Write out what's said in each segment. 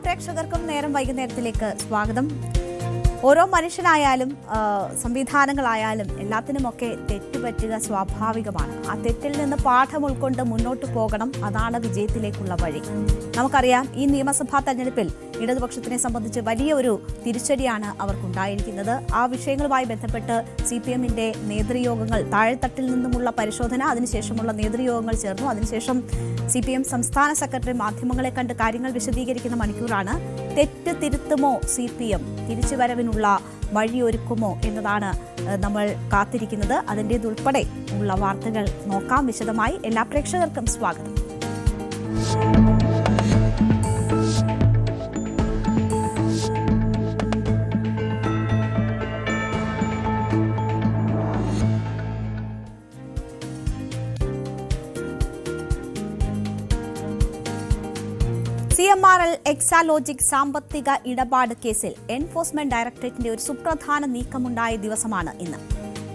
പ്രേക്ഷകർക്കും നേരം വൈകുന്നേരത്തിലേക്ക് സ്വാഗതം. ഓരോ മനുഷ്യനായാലും സംവിധാനങ്ങളായാലും എല്ലാത്തിനുമൊക്കെ തെറ്റുപറ്റുക സ്വാഭാവികമാണ്. ആ തെറ്റിൽ നിന്ന് പാഠം ഉൾക്കൊണ്ട് മുന്നോട്ട് പോകണം. അതാണ് വിജയത്തിലേക്കുള്ള വഴി. നമുക്കറിയാം, ഈ നിയമസഭാ തെരഞ്ഞെടുപ്പിൽ ഇടതുപക്ഷത്തിനെ സംബന്ധിച്ച് വലിയ ഒരു തിരിച്ചടിയാണ് അവർക്കുണ്ടായിരിക്കുന്നത്. ആ വിഷയങ്ങളുമായി ബന്ധപ്പെട്ട് CPM-ന്റെ നേതൃയോഗങ്ങൾ, താഴെത്തട്ടിൽ നിന്നുമുള്ള പരിശോധന, അതിനുശേഷമുള്ള നേതൃയോഗങ്ങൾ ചേർന്നു. അതിനുശേഷം CPM സംസ്ഥാന സെക്രട്ടറി മാധ്യമങ്ങളെ കണ്ട് കാര്യങ്ങൾ വിശദീകരിക്കുന്ന മണിക്കൂറാണ്. തെറ്റ് തിരുത്തുമോ CPM, തിരിച്ചുവരവിനുള്ള വഴിയൊരുക്കുമോ എന്നതാണ് നമ്മൾ കാത്തിരിക്കുന്നത്. അതിൻ്റേതുൾപ്പെടെ ഉള്ള വാർത്തകൾ നോക്കാം വിശദമായി. എല്ലാ പ്രേക്ഷകർക്കും സ്വാഗതം. CMRL എക്സാലോജിക് സാമ്പത്തിക ഇടപാട് കേസിൽ എൻഫോഴ്സ്മെന്റ് ഡയറക്ടറേറ്റിന്റെ ഒരു സുപ്രധാന നീക്കമുണ്ടായ ദിവസമാണ് ഇന്ന്.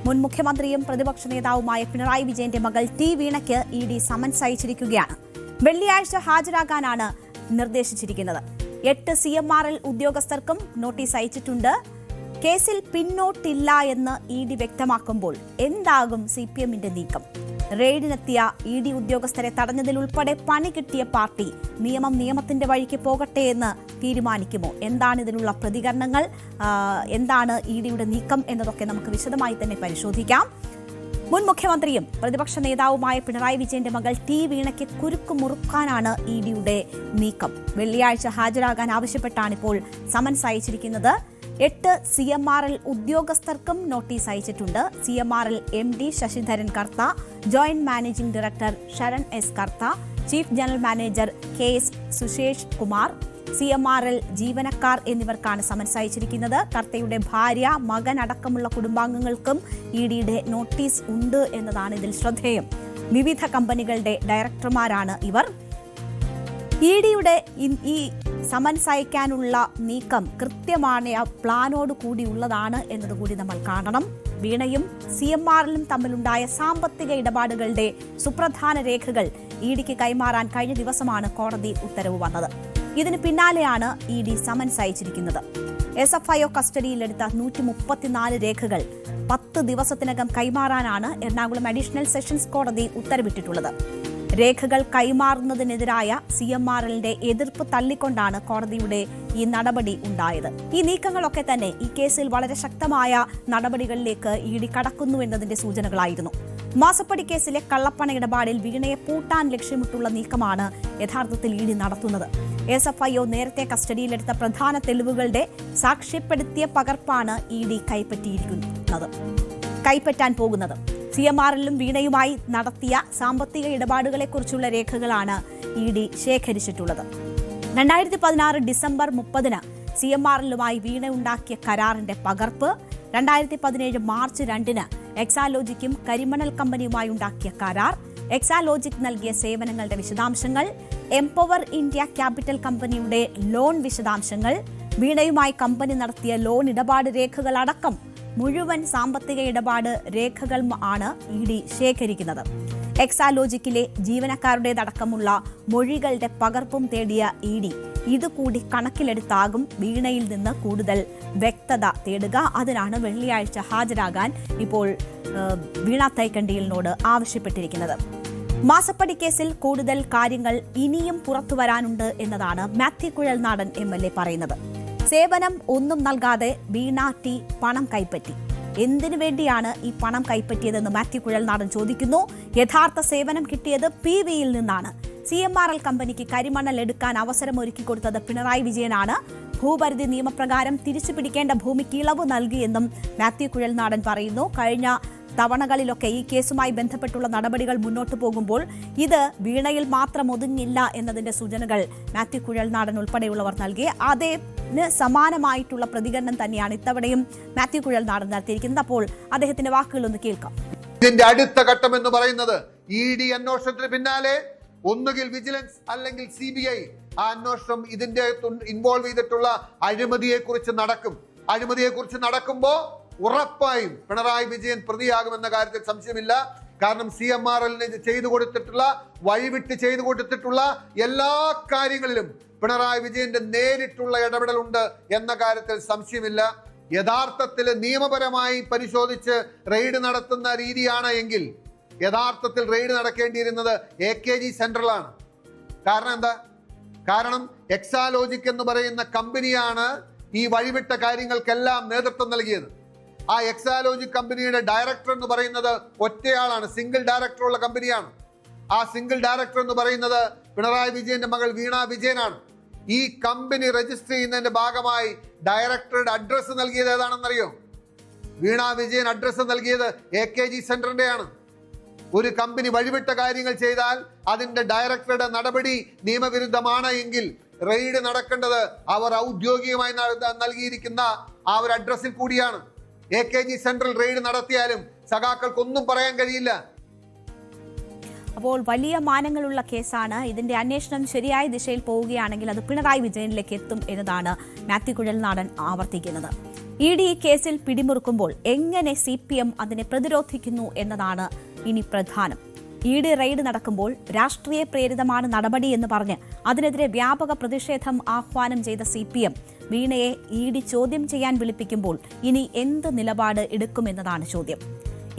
മുൻ മുഖ്യമന്ത്രിയും പ്രതിപക്ഷ നേതാവുമായ പിണറായി വിജയന്റെ മകൾ T വീണയ്ക്ക് ED സമൻസ് അയച്ചിരിക്കുകയാണ്. വെള്ളിയാഴ്ച ഹാജരാകാനാണ് നിർദ്ദേശിച്ചിരിക്കുന്നത്. 8 CMRL ഉദ്യോഗസ്ഥർക്കും നോട്ടീസ് അയച്ചിട്ടുണ്ട്. കേസിൽ പിന്നോട്ടില്ല എന്ന് ED വ്യക്തമാക്കുമ്പോൾ എന്താകും CPM-ന്റെ നീക്കം? റെയ്ഡിനെത്തിയ ED ഉദ്യോഗസ്ഥരെ തടഞ്ഞതിലുൾപ്പെടെ പണി കിട്ടിയ പാർട്ടി നിയമത്തിന്റെ വഴിക്ക് പോകട്ടെ എന്ന് തീരുമാനിക്കുമോ? എന്താണ് ഇതിനുള്ള പ്രതികരണങ്ങൾ? എന്താണ് EDയുടെ നീക്കം എന്നതൊക്കെ നമുക്ക് വിശദമായി തന്നെ പരിശോധിക്കാം. മുൻ മുഖ്യമന്ത്രിയും പ്രതിപക്ഷ നേതാവുമായ പിണറായി വിജയന്റെ മകൾ T വീണയ്ക്ക് കുരുക്ക് മുറുക്കാനാണ് EDയുടെ നീക്കം. വെള്ളിയാഴ്ച ഹാജരാകാൻ ആവശ്യപ്പെട്ടാണ് ഇപ്പോൾ സമൻസ് അയച്ചിരിക്കുന്നത്. 8 CMRL ഉദ്യോഗസ്ഥർക്കും നോട്ടീസ് അയച്ചിട്ടുണ്ട്. CMRL MD Sasidharan Kartha, joint managing director Saran S Kartha, chief general manager KS Sushesh Kumar, CMRL ജീവനക്കാർ എന്നിവർക്കാണ് സമൻസ് അയച്ചിരിക്കുന്നത്. കർത്തയുടെ ഭാര്യ, മകൻ അടക്കമുള്ള കുടുംബാംഗങ്ങൾക്കും EDയുടെ നോട്ടീസ് ഉണ്ട് എന്നതാണ് ഇതിൽ ശ്രദ്ധേയം. വിവിധ കമ്പനികളുടെ ഡയറക്ടർമാരാണ് ഇവർ. EDയുടെ ഈ സമൻസ് അയക്കാനുള്ള നീക്കം കൃത്യമായ പ്ലാനോട് കൂടിയുള്ളതാണ് എന്നതുകൂടി നമ്മൾ കാണണം. വീണയും CMRL-ഉം തമ്മിലുണ്ടായ സാമ്പത്തിക ഇടപാടുകളുടെ സുപ്രധാന രേഖകൾ EDക്ക് കൈമാറാൻ കഴിഞ്ഞ ദിവസമാണ് കോടതി ഉത്തരവ് വന്നത്. ഇതിന് പിന്നാലെയാണ് ED സമൻസ് അയച്ചിരിക്കുന്നത്. SFIO കസ്റ്റഡിയിലെടുത്ത 134 രേഖകൾ 10 ദിവസത്തിനകം കൈമാറാനാണ് എറണാകുളം അഡീഷണൽ സെഷൻസ് കോടതി ഉത്തരവിട്ടിട്ടുള്ളത്. രേഖകൾ കൈമാറുന്നതിനെതിരായ CMRL-ന്റെ എതിർപ്പ് തള്ളിക്കൊണ്ടാണ് കോടതിയുടെ ഈ നടപടി ഉണ്ടായത്. ഈ നീക്കങ്ങളൊക്കെ തന്നെ ഈ കേസിൽ വളരെ ശക്തമായ നടപടികളിലേക്ക് ED കടക്കുന്നു എന്നതിന്റെ സൂചനകളായിരുന്നു. മാസപ്പടി കേസിലെ കള്ളപ്പണ ഇടപാടിൽ വീണയെ പൂട്ടാൻ ലക്ഷ്യമിട്ടുള്ള നീക്കമാണ് യഥാർത്ഥത്തിൽ ED നടത്തുന്നത്. SFIO നേരത്തെ കസ്റ്റഡിയിലെടുത്ത പ്രധാന തെളിവുകളുടെ സാക്ഷ്യപ്പെടുത്തിയ പകർപ്പാണ് ED കൈപ്പറ്റാൻ പോകുന്നത്. CMRL-ലും വീണയുമായി നടത്തിയ സാമ്പത്തിക ഇടപാടുകളെക്കുറിച്ചുള്ള രേഖകളാണ് ED ശേഖരിച്ചിട്ടുള്ളത്. 2016 ഡിസംബർ 30-ന് CMRL-ലുമായി വീണ ഉണ്ടാക്കിയ കരാറിന്റെ പകർപ്പ്, 2017 മാർച്ച് 2-ന് എക്സാലോജിക്കും കരിമണൽ കമ്പനിയുമായി ഉണ്ടാക്കിയ കരാർ, എക്സാലോജിക് നൽകിയ സേവനങ്ങളുടെ വിശദാംശങ്ങൾ, എംപവർ ഇന്ത്യ ക്യാപിറ്റൽ കമ്പനിയുടെ ലോൺ വിശദാംശങ്ങൾ, വീണയുമായി കമ്പനി നടത്തിയ ലോൺ ഇടപാട് രേഖകൾ അടക്കം മുഴുവൻ സാമ്പത്തിക ഇടപാട് രേഖകൾ ആണ് ED ശേഖരിക്കുന്നത്. എക്സാലോജിക്കിലെ ജീവനക്കാരുടേതടക്കമുള്ള മൊഴികളുടെ പകർപ്പും തേടിയ ED ഇതുകൂടി കണക്കിലെടുത്താകും വീണയിൽ നിന്ന് കൂടുതൽ വ്യക്തത തേടുക. അതിനാണ് വെള്ളിയാഴ്ച ഹാജരാകാൻ ഇപ്പോൾ വീണ തൈക്കണ്ടിയിലിനോട് ആവശ്യപ്പെട്ടിരിക്കുന്നത്. മാസപ്പടി കേസിൽ കൂടുതൽ കാര്യങ്ങൾ ഇനിയും പുറത്തുവരാനുണ്ട് എന്നതാണ് മാത്യു കുഴൽനാടൻ MLA പറയുന്നത്. സേവനം ഒന്നും നൽകാതെ വീണ T പണം കൈപ്പറ്റി. എന്തിനു വേണ്ടിയാണ് ഈ പണം കൈപ്പറ്റിയതെന്ന് മാത്യു കുഴൽനാടൻ ചോദിക്കുന്നു. യഥാർത്ഥ സേവനം കിട്ടിയത് PV-യിൽ നിന്നാണ്. CMRL കമ്പനിക്ക് കരിമണൽ എടുക്കാൻ അവസരം ഒരുക്കി കൊടുത്തത് പിണറായി വിജയനാണ്. ഭൂപരിധി നിയമപ്രകാരം തിരിച്ചു പിടിക്കേണ്ട ഭൂമിക്ക് ഇളവ് നൽകിയെന്നും മാത്യു കുഴൽനാടൻ പറയുന്നു. കഴിഞ്ഞ തവണകളിലൊക്കെ ഈ കേസുമായി ബന്ധപ്പെട്ടുള്ള നടപടികൾ മുന്നോട്ടു പോകുമ്പോൾ ഇത് വീണയിൽ മാത്രം ഒതുങ്ങില്ല എന്നതിന്റെ സൂചനകൾ മാത്യു കുഴൽനാടൻ ഉൾപ്പെടെയുള്ളവർ നൽകി. അതിന് സമാനമായിട്ടുള്ള പ്രതികരണം തന്നെയാണ് ഇത്തവണയും മാത്യു കുഴൽനാടൻ നടത്തിയിരിക്കുന്നത്. അപ്പോൾ അദ്ദേഹത്തിന്റെ വാക്കുകളൊന്ന് കേൾക്കാം. ഇതിന്റെ അടുത്ത ഘട്ടം എന്ന് പറയുന്നത് ED അന്വേഷണത്തിന് പിന്നാലെ ഒന്നുകിൽ വിജിലൻസ് അല്ലെങ്കിൽ CBI ആ അന്വേഷണം ഇതിന്റെ ഇൻവോൾവ് ചെയ്തിട്ടുള്ള അഴിമതിയെക്കുറിച്ച് നടക്കുമ്പോൾ ഉറപ്പായും പിണറായി വിജയൻ പ്രതിയാകുമെന്ന കാര്യത്തിൽ സംശയമില്ല. കാരണം CMRL-ന് ചെയ്തു കൊടുത്തിട്ടുള്ള വഴിവിട്ട് ചെയ്തു കൊടുത്തിട്ടുള്ള എല്ലാ കാര്യങ്ങളിലും പിണറായി വിജയന്റെ നേരിട്ടുള്ള ഇടപെടലുണ്ട് എന്ന കാര്യത്തിൽ സംശയമില്ല. യഥാർത്ഥത്തിൽ നിയമപരമായി പരിശോധിച്ച് റെയ്ഡ് നടത്തുന്ന രീതിയാണ് എങ്കിൽ യഥാർത്ഥത്തിൽ റെയ്ഡ് നടക്കേണ്ടിയിരുന്നത് AKG സെൻട്രലാണ്. കാരണം എന്താ? കാരണം എക്സാലോജിക് എന്ന് പറയുന്ന കമ്പനിയാണ് ഈ വഴിവിട്ട കാര്യങ്ങൾക്കെല്ലാം നേതൃത്വം നൽകിയത്. ആ എക്സാലോജിക് കമ്പനിയുടെ ഡയറക്ടർ എന്ന് പറയുന്നത് ഒറ്റയാളാണ്, സിംഗിൾ ഡയറക്ടർ ഉള്ള കമ്പനിയാണ്. ആ സിംഗിൾ ഡയറക്ടർ എന്ന് പറയുന്നത് പിണറായി വിജയന്റെ മകൾ വീണ വിജയനാണ്. ഈ കമ്പനി രജിസ്റ്റർ ചെയ്യുന്നതിന്റെ ഭാഗമായി ഡയറക്ടറുടെ അഡ്രസ്സ് നൽകിയത് ഏതാണെന്നറിയോ? വീണ വിജയൻ അഡ്രസ്സ് നൽകിയത് AKG സെന്ററിന്റെയാണ്. ഒരു കമ്പനി വഴിവിട്ട കാര്യങ്ങൾ ചെയ്താൽ അതിന്റെ ഡയറക്ടറുടെ നടപടി നിയമവിരുദ്ധമാണ് എങ്കിൽ റെയ്ഡ് നടക്കേണ്ടത് അവർ ഔദ്യോഗികമായി നൽകിയിരിക്കുന്ന ആ ഒരു അഡ്രസ്സിൽ കൂടിയാണ്. AKG സെൻട്രൽ റെയ്ഡ് നടത്തിയാലും സഖാക്കൾക്കൊന്നും പറയാൻ കഴിയില്ല. അപ്പോൾ വലിയ മാനങ്ങളുള്ള കേസാണ്. ഇതിന്റെ അന്വേഷണം ശരിയായ ദിശയിൽ പോവുകയാണെങ്കിൽ അത് പിണറായി വിജയനിലേക്ക് എത്തും എന്നതാണ് മാത്യു കുഴൽനാടൻ ആവർത്തിക്കുന്നത്. ED ഈ കേസിൽ പിടിമുറുക്കുമ്പോൾ എങ്ങനെ CPM അതിനെ പ്രതിരോധിക്കുന്നു എന്നതാണ് ഇനി പ്രധാനം. ED റെയ്ഡ് നടക്കുമ്പോൾ രാഷ്ട്രീയ പ്രേരിതമാണ് നടപടി എന്ന് പറഞ്ഞ് അതിനെതിരെ വ്യാപക പ്രതിഷേധം ആഹ്വാനം ചെയ്ത CPM വീണയെ ED ചോദ്യം ചെയ്യാൻ വിളിപ്പിക്കുമ്പോൾ ഇനി എന്ത് നിലപാട് എടുക്കുമെന്നതാണ് ചോദ്യം.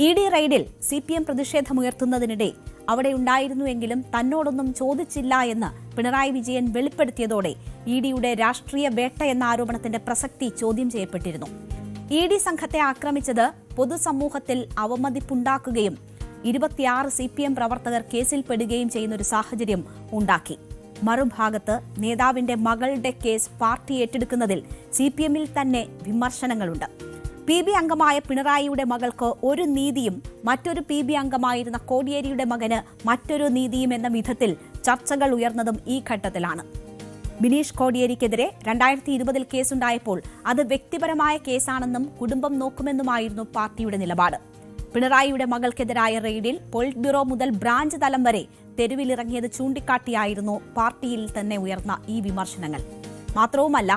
ED റെയ്ഡിൽ CPM പ്രതിഷേധമുയർത്തുന്നതിനിടെ അവിടെ ഉണ്ടായിരുന്നുവെങ്കിലും തന്നോടൊന്നും ചോദിച്ചില്ല എന്ന് പിണറായി വിജയൻ വെളിപ്പെടുത്തിയതോടെ EDയുടെ രാഷ്ട്രീയ വേട്ട എന്ന ആരോപണത്തിന്റെ പ്രസക്തി ചോദ്യം ചെയ്യപ്പെട്ടിരുന്നു. ED സംഘത്തെ ആക്രമിച്ചത് പൊതുസമൂഹത്തിൽ അവമതിപ്പുണ്ടാക്കുകയും 26 CPM പ്രവർത്തകർ കേസിൽപ്പെടുകയും ചെയ്യുന്ന ഒരു സാഹചര്യം ഉണ്ടാക്കി. മറുഭാഗത്ത് നേതാവിന്റെ മകളുടെ കേസ് പാർട്ടി ഏറ്റെടുക്കുന്നതിൽ CPMൽ തന്നെ വിമർശനങ്ങളുണ്ട്. PB അംഗമായ പിണറായിയുടെ മകൾക്ക് ഒരു നീതിയും മറ്റൊരു PB അംഗമായിരുന്ന കോടിയേരിയുടെ മകന് മറ്റൊരു നീതിയും എന്ന വിധത്തിൽ ചർച്ചകൾ ഉയർന്നതും ഈ ഘട്ടത്തിലാണ്. ബിനീഷ് കോടിയേരിക്കെതിരെ 2020 കേസുണ്ടായപ്പോൾ അത് വ്യക്തിപരമായ കേസാണെന്നും കുടുംബം നോക്കുമെന്നുമായിരുന്നു പാർട്ടിയുടെ നിലപാട്. പിണറായിയുടെ മകൾക്കെതിരായ റെയ്ഡിൽ പോളിറ്റ് ബ്യൂറോ മുതൽ ബ്രാഞ്ച് തലം വരെ തെരുവിലിറങ്ങിയത് ചൂണ്ടിക്കാട്ടിയായിരുന്നു പാർട്ടിയിൽ തന്നെ ഉയർന്ന ഈ വിമർശനങ്ങൾ. മാത്രവുമല്ല,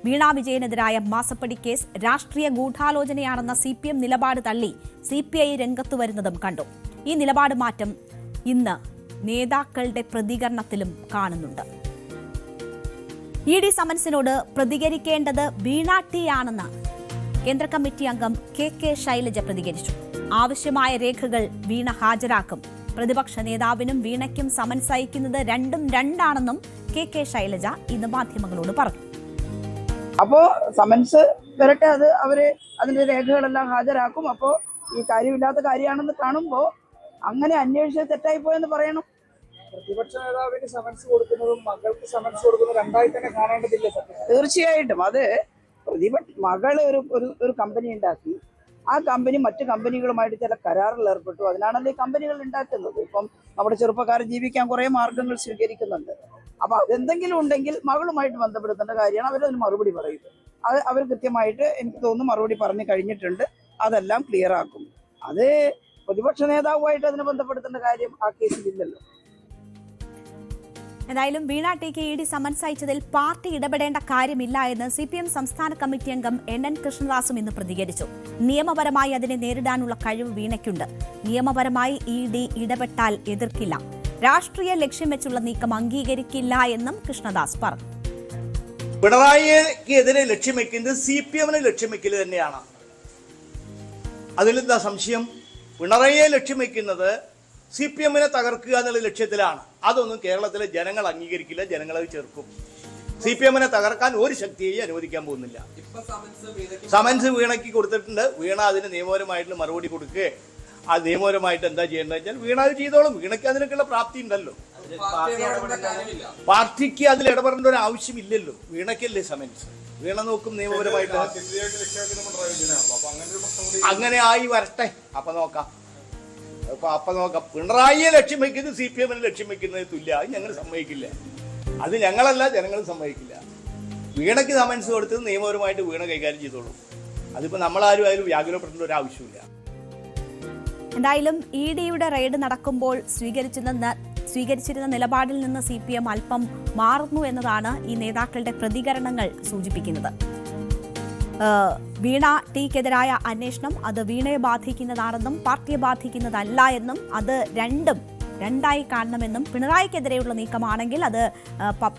വീണ വിജയനെതിരായ മാസപ്പടി കേസ് രാഷ്ട്രീയ ഗൂഢാലോചനയാണെന്ന CPM നിലപാട് തള്ളി CPI രംഗത്തു വരുന്നതും കണ്ടു. ഈ നിലപാട് മാറ്റം ഇന്ന് നേതാക്കളുടെ പ്രതികരണത്തിലും കാണുന്നുണ്ട്. ED സമൻസിനോട് പ്രതികരിക്കേണ്ടത് വീണ T ആണെന്ന് കേന്ദ്ര കമ്മിറ്റി അംഗം KK ശൈലജ പ്രതികരിച്ചു. ആവശ്യമായ രേഖകൾ വീണ ഹാജരാക്കും. പ്രതിപക്ഷ നേതാവിനും വീണയ്ക്കും സമൻസ് അയക്കുന്നത് രണ്ടും രണ്ടാണെന്നും KK ശൈലജ ഇന്ന് മാധ്യമങ്ങളോട് പറഞ്ഞു. അപ്പോ സമൻസ് വരട്ടെ, അത് അവര് അതിന്റെ രേഖകളെല്ലാം ഹാജരാക്കും. അപ്പോ ഈ കാര്യമില്ലാത്ത കാര്യമാണെന്ന് കാണുമ്പോ അങ്ങനെ അന്വേഷിച്ച് തെറ്റായി പോയെന്ന് പറയണം. പ്രതിപക്ഷ നേതാവിന് സമൻസ് കൊടുക്കുന്നതും മകൾക്ക് സമൻസ് കൊടുക്കുന്നതും രണ്ടായി തന്നെ കാണേണ്ടതില്ല. തീർച്ചയായിട്ടും അത് മകള് ഒരു കമ്പനി ഉണ്ടാക്കി. ആ കമ്പനി മറ്റു കമ്പനികളുമായിട്ട് ചില കരാറിൽ ഏർപ്പെട്ടു. അതിനാണല്ലോ ഈ കമ്പനികൾ ഉണ്ടാക്കുന്നത്. ഇപ്പം നമ്മുടെ ചെറുപ്പക്കാർ ജീവിക്കാൻ കുറെ മാർഗങ്ങൾ സ്വീകരിക്കുന്നുണ്ട്. അപ്പൊ അതെന്തെങ്കിലും ഉണ്ടെങ്കിൽ മകളുമായിട്ട് ബന്ധപ്പെടുത്തേണ്ട കാര്യമാണ്. അവരതിന് മറുപടി പറയും. അത് അവർ കൃത്യമായിട്ട് എനിക്ക് തോന്നുന്നു മറുപടി പറഞ്ഞു കഴിഞ്ഞിട്ടുണ്ട്. അതെല്ലാം ക്ലിയർ ആക്കും. അത് പ്രതിപക്ഷ നേതാവുമായിട്ട് അതിനെ ബന്ധപ്പെടുത്തേണ്ട കാര്യം ആ കേസിലില്ലല്ലോ. എന്തായാലും വീണ ടിക്ക് ED സമൻസ് അയച്ചതിൽ പാർട്ടി ഇടപെടേണ്ട കാര്യമില്ല എന്ന് CPM സംസ്ഥാന കമ്മിറ്റി അംഗം NN കൃഷ്ണദാസും ഇന്ന് പ്രതികരിച്ചു. നിയമപരമായി അതിനെ നേരിടാനുള്ള കഴിവ് വീണയ്ക്കുണ്ട്. നിയമപരമായി ED ഇടപെട്ടാൽ എതിർക്കില്ല. രാഷ്ട്രീയ ലക്ഷ്യം വെച്ചുള്ള നീക്കം അംഗീകരിക്കില്ല എന്നും കൃഷ്ണദാസ് പറഞ്ഞു. പിണറായിക്കെതിരെ ലക്ഷ്യം വെക്കുന്നത് CPMനെ ലക്ഷ്യം വെക്കൽ തന്നെയാണ്. അതിലെന്താ സംശയം? പിണറായിയെ ലക്ഷ്യം വെക്കുന്നത് CPMനെ തകർക്കുക എന്നുള്ള ലക്ഷ്യത്തിലാണ്. അതൊന്നും കേരളത്തിലെ ജനങ്ങൾ അംഗീകരിക്കില്ല. ജനങ്ങളത് ചെറുക്കും. CPMനെ തകർക്കാൻ ഒരു ശക്തിയെയും അനുവദിക്കാൻ പോകുന്നില്ല. സമൻസ് വീണയ്ക്ക് കൊടുത്തിട്ടുണ്ട്. വീണ അതിന് നിയമപരമായിട്ടുള്ള മറുപടി കൊടുക്കുക. ആ നിയമപരമായിട്ട് എന്താ ചെയ്യേണ്ടത് വെച്ചാൽ വീണ അത് ചെയ്തോളും. വീണയ്ക്ക് അതിനൊക്കെയുള്ള പ്രാപ്തി ഉണ്ടല്ലോ. പാർട്ടിക്ക് അതിൽ ഇടപെടേണ്ട ഒരു ആവശ്യമില്ലല്ലോ. വീണയ്ക്കല്ലേ സമൻസ്. വീണ നോക്കും നിയമപരമായിട്ട്. അങ്ങനെ ആയി വരട്ടെ. അപ്പൊ നോക്കാം. പിണറായിയെ ലക്ഷ്യം വയ്ക്കുന്നത് CPMനെ ലക്ഷ്യം വയ്ക്കുന്നത് തുല്യ. അത് ഞങ്ങൾ സമ്മതിക്കില്ല. അത് ഞങ്ങളല്ല, ജനങ്ങൾ സമ്മതിക്കില്ല. വീണയ്ക്ക് സമൻസ് കൊടുത്തത് നിയമപരമായിട്ട് വീണ കൈകാര്യം ചെയ്തോളൂ. അതിപ്പോ നമ്മളാരും അതിൽ വ്യാകുലപ്പെടേണ്ട ഒരു ആവശ്യമില്ല. എന്തായാലും EDയുടെ റെയ്ഡ് നടക്കുമ്പോൾ സ്വീകരിച്ചിരുന്ന നിലപാടിൽ നിന്ന് CPM അല്പം മാറുന്നു എന്നതാണ് ഈ നേതാക്കളുടെ പ്രതികരണങ്ങൾ സൂചിപ്പിക്കുന്നത്. വീണ ടിക്കെതിരായ അന്വേഷണം അത് വീണയെ ബാധിക്കുന്നതാണെന്നും പാർട്ടിയെ ബാധിക്കുന്നതല്ല എന്നും അത് രണ്ടും രണ്ടായി കാണണമെന്നും പിണറായിക്കെതിരെയുള്ള നീക്കമാണെങ്കിൽ അത്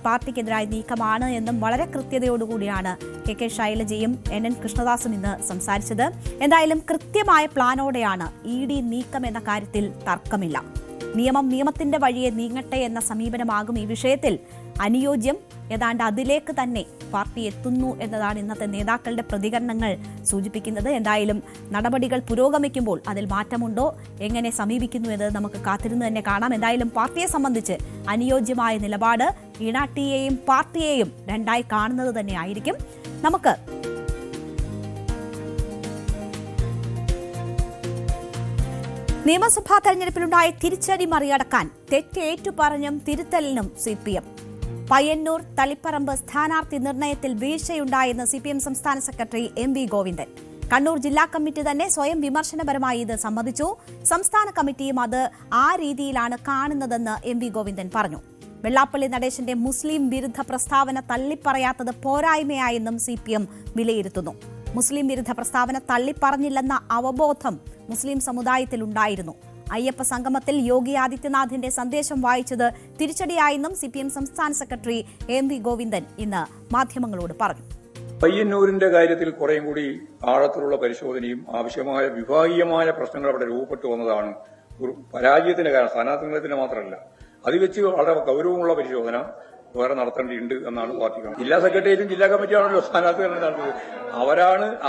പാർട്ടിക്കെതിരായ നീക്കമാണ് എന്നും വളരെ കൃത്യതയോടുകൂടിയാണ് കെ ശൈലജയും NN കൃഷ്ണദാസും ഇന്ന് സംസാരിച്ചത്. എന്തായാലും കൃത്യമായ പ്ലാനോടെയാണ് ED നീക്കം എന്ന കാര്യത്തിൽ തർക്കമില്ല. നിയമം നിയമത്തിന്റെ വഴിയെ നീങ്ങട്ടെ എന്ന സമീപനമാകും ഈ വിഷയത്തിൽ അനുയോജ്യം. ഏതാണ്ട് അതിലേക്ക് തന്നെ പാർട്ടി എത്തുന്നു എന്നതാണ് ഇന്നത്തെ നേതാക്കളുടെ പ്രതികരണങ്ങൾ സൂചിപ്പിക്കുന്നത്. എന്തായാലും നടപടികൾ പുരോഗമിക്കുമ്പോൾ അതിൽ മാറ്റമുണ്ടോ, എങ്ങനെ സമീപിക്കുന്നു എന്ന് നമുക്ക് കാത്തിരുന്ന് തന്നെ കാണാം. എന്തായാലും പാർട്ടിയെ സംബന്ധിച്ച് അനുയോജ്യമായ നിലപാട് ഈണാട്ടിയെയും പാർട്ടിയെയും രണ്ടായി കാണുന്നത് തന്നെയായിരിക്കും. നമുക്ക് നിയമസഭാ തെരഞ്ഞെടുപ്പിലുണ്ടായ തിരിച്ചടി മറികടക്കാൻ തെറ്റ് ഏറ്റുപറഞ്ഞും തിരുത്തലിനും CPM. പയ്യന്നൂർ തളിപ്പറമ്പ് സ്ഥാനാർത്ഥി നിർണയത്തിൽ വീഴ്ചയുണ്ടായെന്ന് CPM സംസ്ഥാന സെക്രട്ടറി MV ഗോവിന്ദൻ. കണ്ണൂർ ജില്ലാ കമ്മിറ്റി തന്നെ സ്വയം വിമർശനപരമായി ഇത് സമ്മതിച്ചു. സംസ്ഥാന കമ്മിറ്റിയും അത് ആ രീതിയിലാണ് കാണുന്നതെന്ന് MV ഗോവിന്ദൻ പറഞ്ഞു. വെള്ളാപ്പള്ളി നടേശന്റെ മുസ്ലിം വിരുദ്ധ പ്രസ്താവന തള്ളിപ്പറയാത്തത് പോരായ്മയായെന്നും CPM വിലയിരുത്തുന്നു. മുസ്ലിം വിരുദ്ധ പ്രസ്താവന തള്ളിപ്പറഞ്ഞില്ലെന്ന അവബോധം മുസ്ലിം സമുദായത്തിലുണ്ടായിരുന്നു. അയ്യപ്പ സംഗമത്തിൽ യോഗി ആദിത്യനാഥിന്റെ സന്ദേശം വായിച്ചത് തിരിച്ചടിയായെന്നും CPM സംസ്ഥാന സെക്രട്ടറി MV ഗോവിന്ദൻ ഇന്ന് മാധ്യമങ്ങളോട് പറഞ്ഞു. പയ്യന്നൂരിന്റെ കാര്യത്തിൽ കുറേയും കൂടി ആഴത്തിലുള്ള പരിശോധനയും ആവശ്യമായ വിഭാഗീയമായ പ്രശ്നങ്ങൾ അവിടെ രൂപപ്പെട്ടു വന്നതാണ് ഒരു പരാജയത്തിന്റെ കാരണം. സ്ഥാനാർത്ഥിത്വത്തിന് മാത്രമല്ല, അത് വെച്ച് വളരെ ഗൌരവമുള്ള പരിശോധന വേറെ നടത്തേണ്ടിയിട്ടുണ്ട് എന്നാണ് പാർട്ടി കാണുന്നത്. ജില്ലാ സെക്രട്ടേറിയറ്റും ജില്ലാ കമ്മിറ്റിയാണല്ലോ സ്ഥാനാർത്ഥികൾ നടത്തിയത്.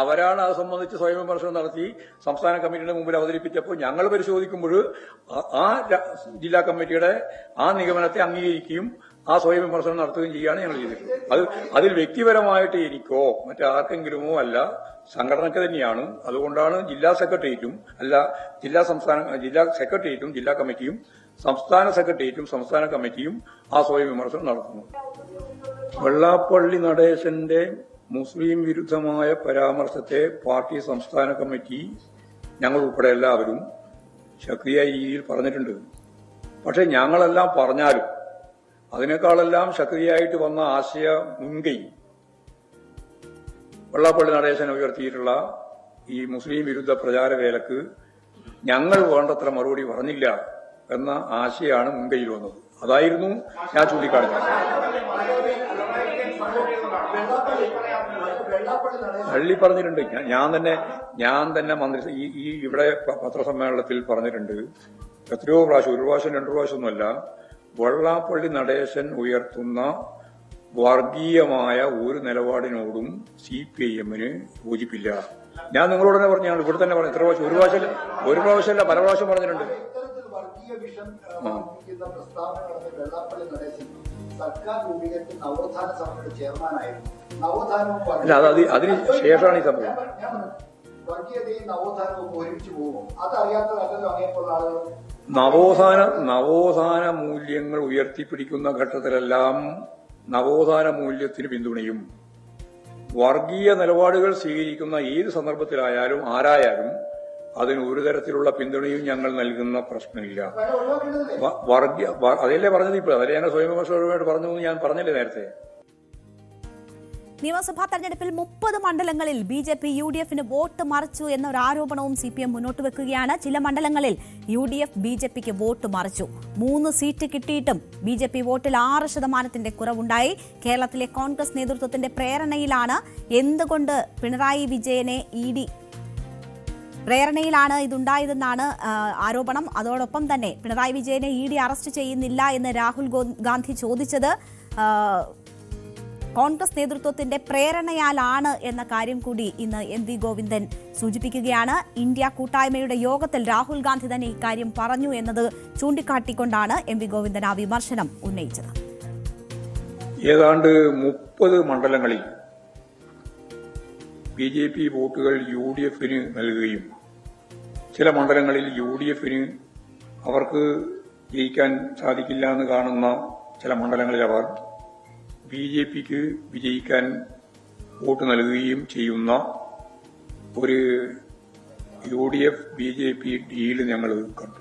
അവരാണ് അത് സംബന്ധിച്ച് സ്വയം വിമർശനം നടത്തി സംസ്ഥാന കമ്മിറ്റിയുടെ മുമ്പിൽ അവതരിപ്പിച്ചപ്പോൾ ഞങ്ങൾ പരിശോധിക്കുമ്പോൾ ആ ജില്ലാ കമ്മിറ്റിയുടെ ആ നിഗമനത്തെ അംഗീകരിക്കുകയും ആ സ്വയം വിമർശനം നടത്തുകയും ചെയ്യുകയാണ് ഞങ്ങൾ ചെയ്തിട്ടുള്ളത്. അതിൽ വ്യക്തിപരമായിട്ട് എനിക്കോ മറ്റാർക്കെങ്കിലുമോ അല്ല, സംഘടനയ്ക്ക് തന്നെയാണ്. അതുകൊണ്ടാണ് ജില്ലാ സെക്രട്ടേറിയറ്റും ജില്ലാ സെക്രട്ടേറിയറ്റും ജില്ലാ കമ്മിറ്റിയും സംസ്ഥാന സെക്രട്ടേറിയറ്റും സംസ്ഥാന കമ്മിറ്റിയും ആ സ്വയം വിമർശനം നടത്തുന്നു. വെള്ളാപ്പള്ളി നടേശന്റെ മുസ്ലിം വിരുദ്ധമായ പരാമർശത്തെ പാർട്ടി സംസ്ഥാന കമ്മിറ്റി ഞങ്ങൾ ഉൾപ്പെടെ എല്ലാവരും ശക്തിയായ രീതിയിൽ പറഞ്ഞിട്ടുണ്ട്. പക്ഷെ ഞങ്ങളെല്ലാം പറഞ്ഞാലും അതിനേക്കാളെല്ലാം ശക്തിയായിട്ട് വന്ന ആശയ മുൻകൈ വെള്ളാപ്പള്ളി നടേശൻ ഉയർത്തിയിട്ടുള്ള ഈ മുസ്ലിം വിരുദ്ധ പ്രചാരവേലക്ക് ഞങ്ങൾ വേണ്ടത്ര മറുപടി പറഞ്ഞില്ല എന്ന ആശയമാണ് മുൻകൈയിൽ വന്നത്. അതായിരുന്നു ഞാൻ ചൂണ്ടിക്കാണിച്ചത്. തള്ളി പറഞ്ഞിട്ടുണ്ട്. ഞാൻ തന്നെ മന്ത്രി ഈ ഇവിടെ പത്രസമ്മേളനത്തിൽ പറഞ്ഞിട്ടുണ്ട് എത്രയോ പ്രാവശ്യം, ഒരു പ്രാവശ്യം രണ്ടു പ്രാവശ്യമൊന്നുമല്ല. വെള്ളാപ്പള്ളി നടേശൻ ഉയർത്തുന്ന വർഗീയമായ ഒരു നിലപാടിനോടും CPIM-ന് യോജിപ്പില്ല. ഞാൻ നിങ്ങളോട് തന്നെ പറഞ്ഞാണ്, ഇവിടെ തന്നെ പറഞ്ഞു. എത്ര പ്രാവശ്യം? ഒരു പ്രാവശ്യമല്ല പല പ്രാവശ്യം പറഞ്ഞിട്ടുണ്ട്. അല്ല, അതിന് ശേഷമാണ് ഈ സംഭവം. നവോത്ഥാന മൂല്യങ്ങൾ ഉയർത്തിപ്പിടിക്കുന്ന ഘട്ടത്തിലെല്ലാം നവോത്ഥാന മൂല്യത്തിന് പിന്തുണയും വർഗീയ നിലപാടുകൾ സ്വീകരിക്കുന്ന ഏത് സന്ദർഭത്തിലായാലും ആരായാലും അതിന് ഒരു തരത്തിലുള്ള പിന്തുണയും ഞങ്ങൾ നൽകുന്ന പ്രശ്നമില്ല. അതല്ലേ പറഞ്ഞത് ഇപ്പോൾ, അതല്ലേ ഞങ്ങൾ സ്വയം വിമർശനപരമായിട്ട് പറഞ്ഞു എന്ന് ഞാൻ പറഞ്ഞില്ലേ നേരത്തെ. നിയമസഭാ തെരഞ്ഞെടുപ്പിൽ 30 മണ്ഡലങ്ങളിൽ BJP UDF-ന് വോട്ട് മറിച്ചു എന്നൊരു ആരോപണവും CPM മുന്നോട്ട് വെക്കുകയാണ്. ചില മണ്ഡലങ്ങളിൽ UDF BJPക്ക് വോട്ട് മറിച്ചു. 3 സീറ്റ് കിട്ടിയിട്ടും BJP വോട്ടിൽ 6% കുറവുണ്ടായി. കേരളത്തിലെ കോൺഗ്രസ് നേതൃത്വത്തിന്റെ പ്രേരണയിലാണ് എന്തുകൊണ്ട് പിണറായി വിജയനെ പ്രേരണയിലാണ് ഇതുണ്ടായതെന്നാണ് ആരോപണം. അതോടൊപ്പം തന്നെ പിണറായി വിജയനെ ED അറസ്റ്റ് ചെയ്യുന്നില്ല എന്ന് രാഹുൽ ഗാന്ധി ചോദിച്ചത് കോൺഗ്രസ് നേതൃത്വത്തിന്റെ പ്രേരണയാലാണ് എന്ന കാര്യം കൂടി ഇന്ന് MV ഗോവിന്ദൻ സൂചിപ്പിക്കുകയാണ്. ഇന്ത്യ കൂട്ടായ്മയുടെ യോഗത്തിൽ രാഹുൽ ഗാന്ധി തന്നെ ഇക്കാര്യം പറഞ്ഞു എന്നത് ചൂണ്ടിക്കാട്ടിക്കൊണ്ടാണ് MV ഗോവിന്ദൻ ആ വിമർശനം ഉന്നയിച്ചത്. ഏതാണ്ട് 30 മണ്ഡലങ്ങളിൽ BJP വോട്ടുകൾ UDF-ന് നൽകുകയും ചില മണ്ഡലങ്ങളിൽ UDF-ന് അവർക്ക് ജയിക്കാൻ സാധിക്കില്ല എന്ന് കാണുന്ന ചില മണ്ഡലങ്ങളിൽ അവർ BJPക്ക് വിജയിക്കാൻ വോട്ട് നൽകുകയും ചെയ്യുന്ന ഒരു UDF BJP ഡീല് ഞങ്ങൾ കണ്ടു.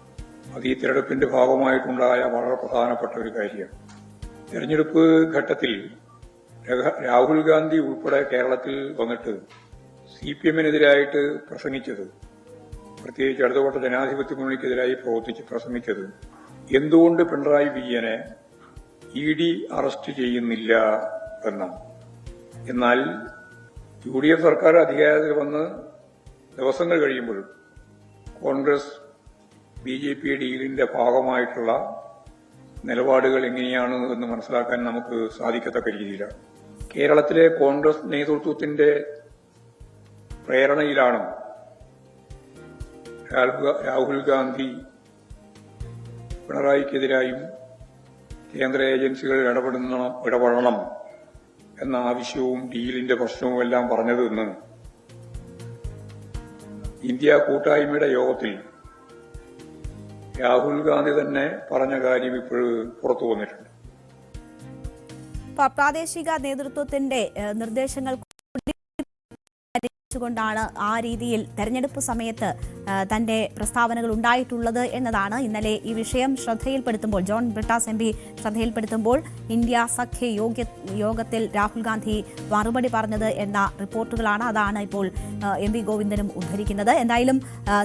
അത് ഈ തെരഞ്ഞെടുപ്പിന്റെ ഭാഗമായിട്ടുണ്ടായ വളരെ പ്രധാനപ്പെട്ട ഒരു കാര്യമാണ്. തെരഞ്ഞെടുപ്പ് ഘട്ടത്തിൽ രാഹുൽ ഗാന്ധി ഉൾപ്പെടെ കേരളത്തിൽ വന്നിട്ട് CPM-നെതിരായിട്ട് പ്രസംഗിച്ചത്, പ്രത്യേകിച്ച് ഇടതുപക്ഷ ജനാധിപത്യ മുന്നണിക്കെതിരായി പ്രസംഗിച്ചത് എന്തുകൊണ്ട് പിണറായി വിജയനെ ED അറസ്റ്റ് ചെയ്യുന്നില്ല എന്നാണ്. എന്നാൽ UDF സർക്കാർ അധികാരത്തിൽ വന്ന് ദിവസങ്ങൾ കഴിയുമ്പോഴും കോൺഗ്രസ് BJP ഡീലിന്റെ ഭാഗമായിട്ടുള്ള നിലപാടുകൾ എങ്ങനെയാണ് എന്ന് മനസ്സിലാക്കാൻ നമുക്ക് സാധിക്കത്തക്ക രീതിയിലാണ്. കേരളത്തിലെ കോൺഗ്രസ് നേതൃത്വത്തിന്റെ പ്രേരണയിലാണ് രാഹുൽ ഗാന്ധി പിണറായിക്കെതിരായും കേന്ദ്ര ഏജൻസികൾ ഇടപെടണം എന്ന ആവശ്യവും ഡീലിന്റെ പ്രശ്നവും എല്ലാം പറഞ്ഞത് എന്ന് ഇന്ത്യ കൂട്ടായ്മയുടെ യോഗത്തിൽ രാഹുൽ ഗാന്ധി തന്നെ പറഞ്ഞ കാര്യം ഇപ്പോഴും പുറത്തു വന്നിട്ടുണ്ട്. പ്രാദേശിക നേതൃത്വത്തിന്റെ നിർദ്ദേശങ്ങൾ ാണ് ആ രീതിയിൽ തെരഞ്ഞെടുപ്പ് സമയത്ത് തന്റെ പ്രസ്താവനകൾ ഉണ്ടായിട്ടുള്ളത് എന്നതാണ് ഇന്നലെ ഈ വിഷയം ശ്രദ്ധയിൽപ്പെടുത്തുമ്പോൾ ജോൺ ബ്രിട്ടാസ് MP ശ്രദ്ധയിൽപ്പെടുത്തുമ്പോൾ ഇന്ത്യ സഖ്യ യോഗത്തിൽ രാഹുൽ ഗാന്ധി മറുപടി പറഞ്ഞത് എന്ന റിപ്പോർട്ടുകളാണ്. അതാണ് ഇപ്പോൾ MP ഗോവിന്ദനും ഉദ്ധരിക്കുന്നത്. എന്തായാലും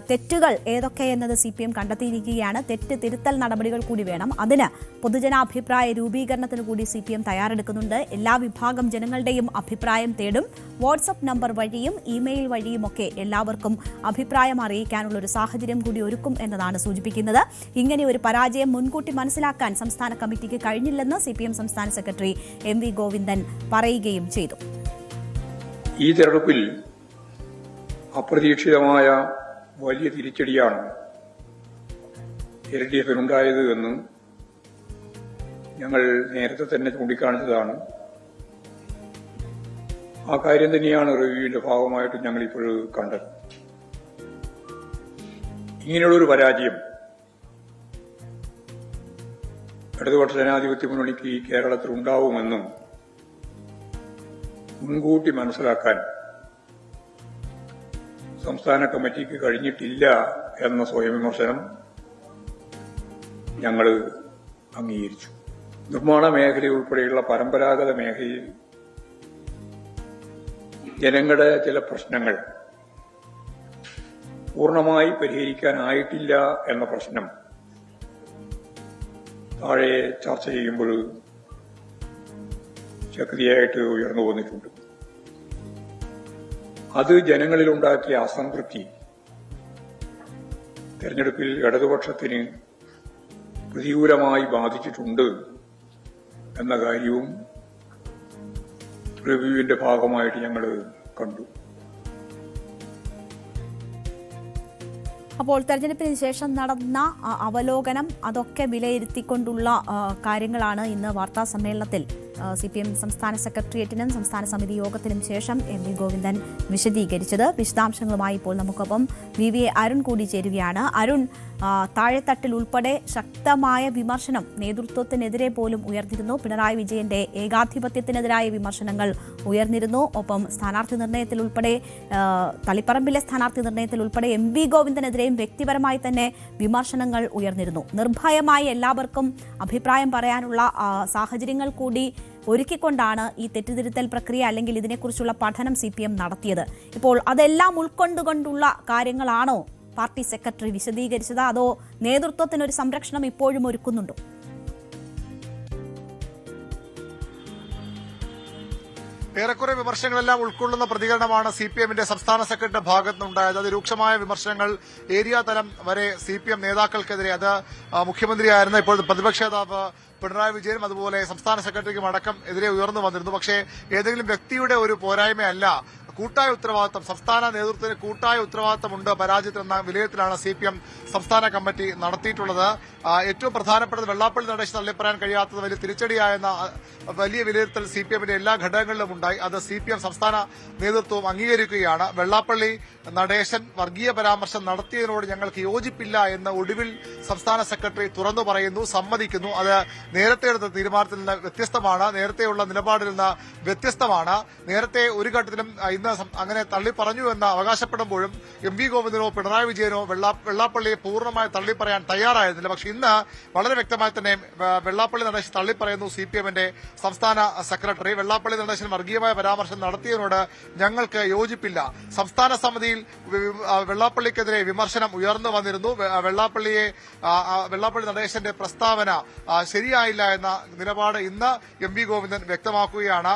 തെറ്റുകൾ ഏതൊക്കെയെന്നത് CPM കണ്ടെത്തിയിരിക്കുകയാണ്. തെറ്റ് തിരുത്തൽ നടപടികൾ കൂടി വേണം. അതിന് പൊതുജനാഭിപ്രായ രൂപീകരണത്തിന് കൂടി CPM തയ്യാറെടുക്കുന്നുണ്ട്. എല്ലാ വിഭാഗം ജനങ്ങളുടെയും അഭിപ്രായം തേടും. വാട്സ്ആപ്പ് നമ്പർ വഴിയും ഇമെയിൽ വഴിയുമൊക്കെ എല്ലാവർക്കും അഭിപ്രായം അറിയിക്കാനുള്ള ഒരു സാഹചര്യം കൂടി ഒരുക്കും എന്നതാണ് സൂചിപ്പിക്കുന്നത്. ഇങ്ങനെ ഒരു പരാജയം മുൻകൂട്ടി മനസ്സിലാക്കാൻ സംസ്ഥാന കമ്മിറ്റിക്ക് കഴിഞ്ഞില്ലെന്ന് CPM സംസ്ഥാന സെക്രട്ടറി MP ഗോവിന്ദൻ പറയുകയും ചെയ്തു. ഈ തെരഞ്ഞെടുപ്പിൽ അപ്രതീക്ഷിതമായ വലിയ തിരിച്ചടിയാണ് LDFനുണ്ടായത് എന്ന് ഞങ്ങൾ നേരത്തെ തന്നെ ചൂണ്ടിക്കാണിച്ചതാണ്. ആ കാര്യം തന്നെയാണ് റിവ്യൂവിന്റെ ഭാഗമായിട്ട് ഞങ്ങൾ ഇപ്പോഴും കണ്ടത്. ഇങ്ങനെയുള്ളൊരു പരാജയം ഇടതുപക്ഷ ജനാധിപത്യ മുന്നണിക്ക് കേരളത്തിൽ ഉണ്ടാവുമെന്നും മുൻകൂട്ടി മനസ്സിലാക്കാൻ സംസ്ഥാന കമ്മിറ്റിക്ക് കഴിഞ്ഞിട്ടില്ല എന്ന സ്വയം വിമർശനം ഞങ്ങൾ അംഗീകരിച്ചു. നിർമ്മാണ മേഖലയുൾപ്പെടെയുള്ള പരമ്പരാഗത മേഖലയിൽ ജനങ്ങളുടെ ചില പ്രശ്നങ്ങൾ പൂർണ്ണമായി പരിഹരിക്കാനായിട്ടില്ല എന്ന പ്രശ്നം താഴെ ചർച്ച ചെയ്യുമ്പോൾ ശക്തിയായിട്ട് ഉയർന്നു വന്നിട്ടുണ്ട്. അത് ജനങ്ങളിലുണ്ടാക്കിയ അസംതൃപ്തി തെരഞ്ഞെടുപ്പിൽ ഇടതുപക്ഷത്തിന് പ്രതികൂലമായി ബാധിച്ചിട്ടുണ്ട് എന്ന കാര്യവും റിവ്യൂവിന്റെ ഭാഗമായിട്ട് ഞങ്ങൾ കണ്ടു. അപ്പോൾ തെരഞ്ഞെടുപ്പിന് ശേഷം നടന്ന അവലോകനം അതൊക്കെ വിലയിരുത്തിക്കൊണ്ടുള്ള കാര്യങ്ങളാണ് ഇന്ന് വാർത്താ സമ്മേളനത്തിൽ CPM സംസ്ഥാന സെക്രട്ടേറിയറ്റിനും സംസ്ഥാന സമിതി യോഗത്തിനും ശേഷം MP ഗോവിന്ദൻ വിശദീകരിച്ചത്. വിശദാംശങ്ങളുമായി ഇപ്പോൾ നമുക്കൊപ്പം VVA അരുൺ കൂടി ചേരുകയാണ്. അരുൺ, താഴെത്തട്ടിൽ ഉൾപ്പെടെ ശക്തമായ വിമർശനം നേതൃത്വത്തിനെതിരെ പോലും ഉയർന്നിരുന്നു. പിണറായി വിജയന്റെ ഏകാധിപത്യത്തിനെതിരായ വിമർശനങ്ങൾ ഉയർന്നിരുന്നു. ഒപ്പം സ്ഥാനാർത്ഥി നിർണയത്തിൽ ഉൾപ്പെടെ തളിപ്പറമ്പിലെ സ്ഥാനാർത്ഥി നിർണയത്തിൽ ഉൾപ്പെടെ MP ഗോവിന്ദനെതിരെയും വ്യക്തിപരമായി തന്നെ വിമർശനങ്ങൾ ഉയർന്നിരുന്നു. നിർഭയമായി എല്ലാവർക്കും അഭിപ്രായം പറയാനുള്ള സാഹചര്യങ്ങൾ കൂടി ഒരുക്കിക്കൊണ്ടാണ് ഈ തെറ്റുതിരുത്തൽ പ്രക്രിയ അല്ലെങ്കിൽ ഇതിനെക്കുറിച്ചുള്ള പഠനം CPM നടത്തിയത്. ഇപ്പോൾ അതെല്ലാം ഉൾക്കൊണ്ടുകൊണ്ടുള്ള കാര്യങ്ങളാണോ പാർട്ടി സെക്രട്ടറി വിശദീകരിച്ചത്, അതോ നേതൃത്വത്തിനൊരു സംരക്ഷണം ഇപ്പോഴും ഒരുക്കുന്നുണ്ടോ? ഏറെക്കുറെ വിമർശനങ്ങളെല്ലാം ഉൾക്കൊള്ളുന്ന പ്രതികരണമാണ് CPMന്റെ സംസ്ഥാന സെക്രട്ടറിയുടെ ഭാഗത്ത് നിന്നുണ്ടായത്. അത് രൂക്ഷമായ വിമർശനങ്ങൾ ഏരിയ തലം വരെ CPM നേതാക്കൾക്കെതിരെ, അത് മുഖ്യമന്ത്രിയായിരുന്ന ഇപ്പോൾ പ്രതിപക്ഷ നേതാവ് പിണറായി വിജയനും അതുപോലെ സംസ്ഥാന സെക്രട്ടറിക്കും അടക്കം എതിരെ ഉയർന്നു വന്നിരുന്നു. പക്ഷേ ഏതെങ്കിലും വ്യക്തിയുടെ ഒരു പോരായ്മയല്ല, കൂട്ടായ ഉത്തരവാദിത്തം, സംസ്ഥാന നേതൃത്വത്തിന് കൂട്ടായ ഉത്തരവാദിത്തമുണ്ട് പരാജയത്തിലെന്ന വിലയിരുത്തലാണ് CPM സംസ്ഥാന കമ്മിറ്റി നടത്തിയിട്ടുള്ളത്. ഏറ്റവും പ്രധാനപ്പെട്ടത് വെള്ളാപ്പള്ളി നടേശൻ തള്ളിപ്പറയാൻ കഴിയാത്തത് വലിയ തിരിച്ചടിയായെന്ന വലിയ വിലയിരുത്തൽ CPMന്റെ എല്ലാ ഘടകങ്ങളിലും ഉണ്ടായി. അത് CPM സംസ്ഥാന നേതൃത്വവും അംഗീകരിക്കുകയാണ്. വെള്ളാപ്പള്ളി നടേശൻ വർഗീയ പരാമർശം നടത്തിയതിനോട് ഞങ്ങൾക്ക് യോജിപ്പില്ല എന്ന് ഒടുവിൽ സംസ്ഥാന സെക്രട്ടറി തുറന്നു പറയുന്നു, സമ്മതിക്കുന്നു. അത് നേരത്തെ എടുത്ത തീരുമാനത്തിൽ നിന്ന് വ്യത്യസ്തമാണ്, നേരത്തെയുള്ള നിലപാടിൽ നിന്ന് വ്യത്യസ്തമാണ്. നേരത്തെ ഒരു ഘട്ടത്തിലും ഇന്ന് അങ്ങനെ തള്ളി പറഞ്ഞു എന്ന് അവകാശപ്പെടുമ്പോഴും എം വി ഗോവിന്ദനോ പിണറായി വിജയനോ വെള്ളാപ്പള്ളിയെ പൂർണ്ണമായി തള്ളിപ്പറയാൻ തയ്യാറായിരുന്നില്ല. പക്ഷെ ഇന്ന് വളരെ വ്യക്തമായി തന്നെ വെള്ളാപ്പള്ളി നടേശൻ തള്ളിപ്പറയുന്നു. CPM-ന്റെ സംസ്ഥാന സെക്രട്ടറി വെള്ളാപ്പള്ളി നടേശൻ വർഗീയമായ പരാമർശം നടത്തിയതിനോട് ഞങ്ങൾക്ക് യോജിപ്പില്ല. സംസ്ഥാന സമിതിയിൽ വെള്ളാപ്പള്ളിക്കെതിരെ വിമർശനം ഉയർന്നു വന്നിരുന്നു. വെള്ളാപ്പള്ളി നടേശന്റെ പ്രസ്താവന ശരിയായില്ല എന്ന നിലപാട് ഇന്ന് എം വി ഗോവിന്ദൻ വ്യക്തമാക്കുകയാണ്.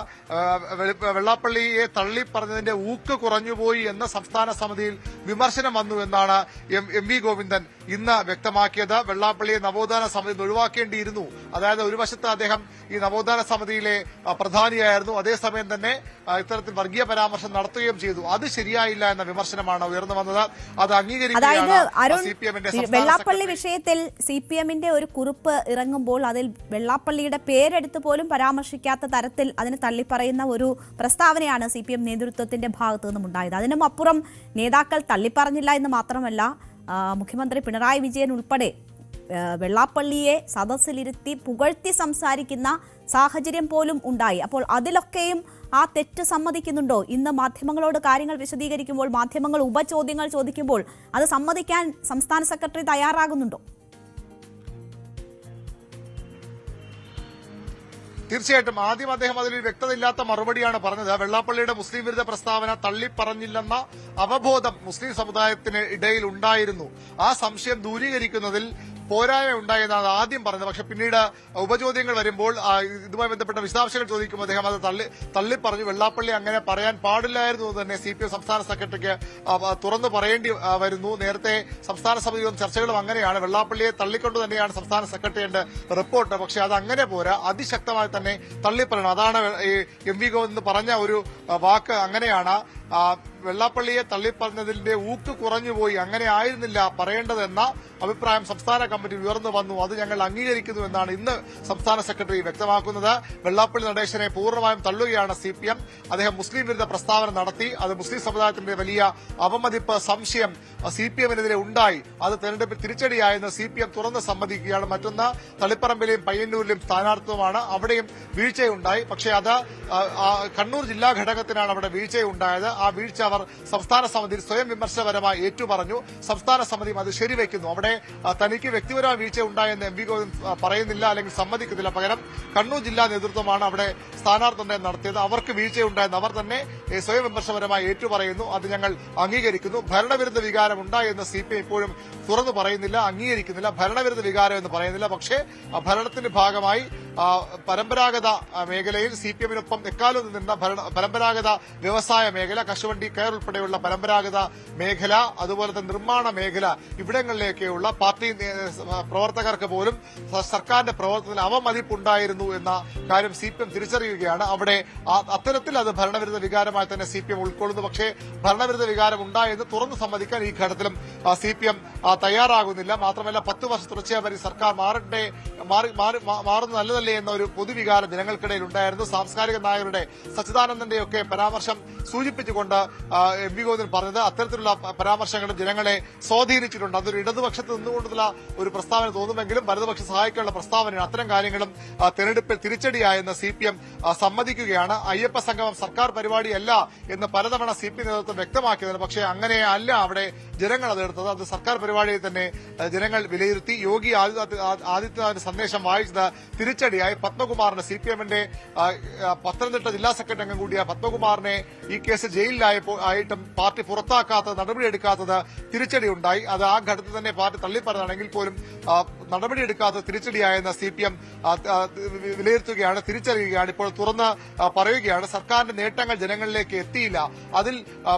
വെള്ളാപ്പള്ളിയെ തള്ളിപ്പറഞ്ഞതിന്റെ ഊക്ക് കുറഞ്ഞുപോയി എന്ന സംസ്ഥാന സമിതിയിൽ വിമർശനം വന്നു എന്നാണ് എം വി ഗോവിന്ദൻ ഇന്ന് വ്യക്തമാക്കിയത്. വെള്ളാപ്പള്ളിയെ നവോത്ഥാന സമിതിയിൽ ഒഴിവാക്കേണ്ടിയിരുന്നു. അതായത് ഒരു വശത്ത് അദ്ദേഹം ഈ നവോത്ഥാന സമിതിയിലെ പ്രധാനിയായിരുന്നു, അതേസമയം തന്നെ ഇത്തരത്തിൽ വർഗീയ പരാമർശം നടത്തുകയും ചെയ്തു. അത് ശരിയായില്ല എന്ന വിമർശനമാണ് ഉയർന്നു വന്നത്. അത് അംഗീകരിക്കുകയാണ് CPM-ന്റെ വെള്ളാപ്പള്ളി വിഷയത്തിൽ CPM-ന്റെ ഒരു കുറിപ്പ് ഇറങ്ങുമ്പോൾ അതിൽ വെള്ളാപ്പള്ളിയുടെ പേരെടുത്ത് പോലും പരാമർശിക്കാത്ത തരത്തിൽ അതിന് തള്ളിപ്പറയുന്ന ഒരു പ്രസ്താവനയാണ് CPM നേതൃത്വത്തിന്റെ ഭാഗത്തു നിന്നും ഉണ്ടായത്. അതിനും അപ്പുറം നേതാക്കൾ തള്ളിപ്പറഞ്ഞില്ല എന്ന് മാത്രമല്ല, മുഖ്യമന്ത്രി പിണറായി വിജയൻ ഉൾപ്പെടെ വെള്ളാപ്പള്ളിയെ സദസ്സിലിരുത്തി പുകഴ്ത്തി സംസാരിക്കുന്ന സാഹചര്യം പോലും ഉണ്ടായി. അപ്പോൾ അതിലൊക്കെയും ആ തെറ്റ് സമ്മതിക്കുന്നുണ്ടോ? ഇന്ന് മാധ്യമങ്ങളോട് കാര്യങ്ങൾ വിശദീകരിക്കുമ്പോൾ, മാധ്യമങ്ങൾ ഉപചോദ്യങ്ങൾ ചോദിക്കുമ്പോൾ അത് സമ്മതിക്കാൻ സംസ്ഥാന സെക്രട്ടറി തയ്യാറാകുന്നുണ്ടോ? തീർച്ചയായിട്ടും ആദ്യം അദ്ദേഹം അതിൽ വ്യക്തതയില്ലാത്ത മറുപടിയാണ് പറഞ്ഞത്. വെള്ളാപ്പള്ളിയുടെ മുസ്ലിം വിരുദ്ധ പ്രസ്താവന തള്ളിപ്പറഞ്ഞില്ലെന്ന അവബോധം മുസ്ലിം സമുദായത്തിന് ഇടയിൽ ഉണ്ടായിരുന്നു. ആ സംശയം ദൂരീകരിക്കുന്നതിൽ പോരായ്മ ഉണ്ടായെന്നാണ് ആദ്യം പറഞ്ഞത്. പക്ഷെ പിന്നീട് ഉപചോദ്യങ്ങൾ വരുമ്പോൾ ഇതുമായി ബന്ധപ്പെട്ട വിശദാംശങ്ങൾ ചോദിക്കുമ്പോൾ അദ്ദേഹം അത് തള്ളിപ്പറഞ്ഞു. വെള്ളാപ്പള്ളി അങ്ങനെ പറയാൻ പാടില്ലായിരുന്നു എന്ന് തന്നെ CPM സംസ്ഥാന സെക്രട്ടറിക്ക് തുറന്നു പറയേണ്ടി വരുന്നു. നേരത്തെ സംസ്ഥാന സമിതിയിലും ചർച്ചകളും അങ്ങനെയാണ്. വെള്ളാപ്പള്ളിയെ തള്ളിക്കൊണ്ട് തന്നെയാണ് സംസ്ഥാന സെക്രട്ടറിയുടെ റിപ്പോർട്ട്. പക്ഷെ അത് അങ്ങനെ പോരാ, അതിശക്തമായി തന്നെ തള്ളിപ്പറയണം. അതാണ് എം വി ഗോവിന്ദൻ പറഞ്ഞ ഒരു വാക്ക്. അങ്ങനെയാണ് വെള്ളാപ്പള്ളിയെ തള്ളിപ്പറഞ്ഞതിന്റെ ഊക്ക് കുറഞ്ഞുപോയി, അങ്ങനെ ആയിരുന്നില്ല പറയേണ്ടതെന്ന അഭിപ്രായം സംസ്ഥാന കമ്മിറ്റി ഉയർന്നു വന്നു. അത് ഞങ്ങൾ അംഗീകരിക്കുന്നു എന്നാണ് ഇന്ന് സംസ്ഥാന സെക്രട്ടറി വ്യക്തമാക്കുന്നത്. വെള്ളാപ്പള്ളി നടേശനെ പൂർണ്ണമായും തള്ളുകയാണ് CPM. അദ്ദേഹം മുസ്ലിം വിരുദ്ധ പ്രസ്താവന നടത്തി. അത് മുസ്ലിം സമുദായത്തിന്റെ വലിയ അപമതിപ്പ്, സംശയം CPM-നെതിരെ ഉണ്ടായി. അത് തെരഞ്ഞെടുപ്പിൽ തിരിച്ചടിയായെന്ന് CPM തുറന്ന് സമ്മതിക്കുകയാണ്. മറ്റൊന്ന് തളിപ്പറമ്പിലെയും പയ്യന്നൂരിലെയും സ്ഥാനാർത്ഥിത്വമാണ്. അവിടെയും വീഴ്ചയുണ്ടായി. പക്ഷേ അത് കണ്ണൂർ ജില്ലാ ഘടകത്തിനാണ് അവിടെ വീഴ്ചയുണ്ടായത്. ആ വീഴ്ച അവർ സംസ്ഥാന സമിതിയിൽ സ്വയം വിമർശനപരമായി ഏറ്റുപറഞ്ഞു. സംസ്ഥാന സമിതിയും അത് ശരിവെക്കുന്നു. അവിടെ തനിക്ക് വ്യക്തിപരമായ വീഴ്ച ഉണ്ടായെന്ന് എം വി ഗോവിന്ദൻ പറയുന്നില്ല, അല്ലെങ്കിൽ സമ്മതിക്കുന്നില്ല. പകരം കണ്ണൂർ ജില്ലാ നേതൃത്വമാണ് അവിടെ സ്ഥാനാർത്ഥി നടത്തിയത്. അവർക്ക് വീഴ്ചയുണ്ടായെന്ന് അവർ തന്നെ സ്വയം വിമർശനപരമായി ഏറ്റുപറയുന്നു. അത് ഞങ്ങൾ അംഗീകരിക്കുന്നു. ഭരണവിരുദ്ധ വികാരം ഉണ്ടായെന്ന് CPM ഇപ്പോഴും തുറന്നു പറയുന്നില്ല, അംഗീകരിക്കുന്നില്ല. ഭരണവിരുദ്ധ വികാരം എന്ന് പറയുന്നില്ല. പക്ഷേ ഭരണത്തിന്റെ ഭാഗമായി പരമ്പരാഗത മേഖലയിൽ CPM-നൊപ്പം എക്കാലവും നിന്ന പരമ്പരാഗത വ്യവസായ മേഖല, കശുവണ്ടി കയർ ഉൾപ്പെടെയുള്ള പരമ്പരാഗത മേഖല, അതുപോലെ തന്നെ നിർമ്മാണ മേഖല, ഇവിടങ്ങളിലേക്കുള്ള പാർട്ടി പ്രവർത്തകർക്ക് പോലും സർക്കാരിന്റെ പ്രവർത്തനത്തിൽ അവമതിപ്പുണ്ടായിരുന്നു എന്ന കാര്യം CPM തിരിച്ചറിയുകയാണ്. അവിടെ അത്തരത്തിൽ അത് ഭരണവിരുദ്ധ വികാരമായി തന്നെ CPM ഉൾക്കൊള്ളുന്നു. പക്ഷേ ഭരണവിരുദ്ധ വികാരം ഉണ്ടായെന്ന് തുറന്നു സമ്മതിക്കാൻ ഈ ഘട്ടത്തിലും CPM തയ്യാറാകുന്നില്ല. മാത്രമല്ല 10 വർഷം തുടർച്ചയായി സർക്കാർ മാറുന്നത് നല്ലതല്ലേ എന്ന ഒരു പൊതുവികാരം ജനങ്ങൾക്കിടയിൽ ഉണ്ടായിരുന്നു. സാംസ്കാരിക നായകരുടെ സച്ചിദാനന്ദന്റെയൊക്കെ പരാമർശം സൂചിപ്പിച്ചുകൊണ്ട് എം വി ഗോവിന്ദൻ പറഞ്ഞത് അത്തരത്തിലുള്ള പരാമർശങ്ങളും ജനങ്ങളെ സ്വാധീനിച്ചിട്ടുണ്ട്. അതൊരു ഇടതുപക്ഷത്ത് നിന്നുകൊണ്ടുള്ള ഒരു പ്രസ്താവന തോന്നുമെങ്കിലും വലതുപക്ഷ സഹായിക്കാനുള്ള പ്രസ്താവനയാണ്. അത്തരം കാര്യങ്ങളും തെരഞ്ഞെടുപ്പിൽ തിരിച്ചടിയായെന്ന് CPM സമ്മതിക്കുകയാണ്. അയ്യപ്പ സംഗമം സർക്കാർ പരിപാടിയല്ല എന്ന് പലതവണ CPM നേതൃത്വം വ്യക്തമാക്കിയതാണ്. പക്ഷേ അങ്ങനെയല്ല അവിടെ ജനങ്ങൾ അതെടുത്തത്. അത് സർക്കാർ പരിപാടിയിൽ തന്നെ ജനങ്ങൾ വിലയിരുത്തി. യോഗി ആദിത്യനാഥിന്റെ സന്ദേശം വായിച്ചത് തിരിച്ചടിയായി. പത്മകുമാറിന് CPM-ന്റെ പത്തനംതിട്ട ജില്ലാ സെക്രട്ടറി അംഗം കൂടിയ പത്മകുമാറിനെ ഈ കേസ് ജയിലിലായിട്ടും പാർട്ടി പുറത്താക്കാത്തത്, നടപടിയെടുക്കാത്തത് തിരിച്ചടിയുണ്ടായി. അത് ആ ഘട്ടത്തിൽ തന്നെ പാർട്ടി തള്ളിപ്പറഞ്ഞാണെങ്കിൽ പോലും നടപടിയെടുക്കാത്തത് തിരിച്ചടിയായെന്ന് CPM വിലയിരുത്തുകയാണ്, തിരിച്ചറിയുകയാണ്. ഇപ്പോൾ തുറന്ന് പറയുകയാണ് സർക്കാരിന്റെ നേട്ടങ്ങൾ ജനങ്ങളിലേക്ക് എത്തിയില്ല, അതിൽ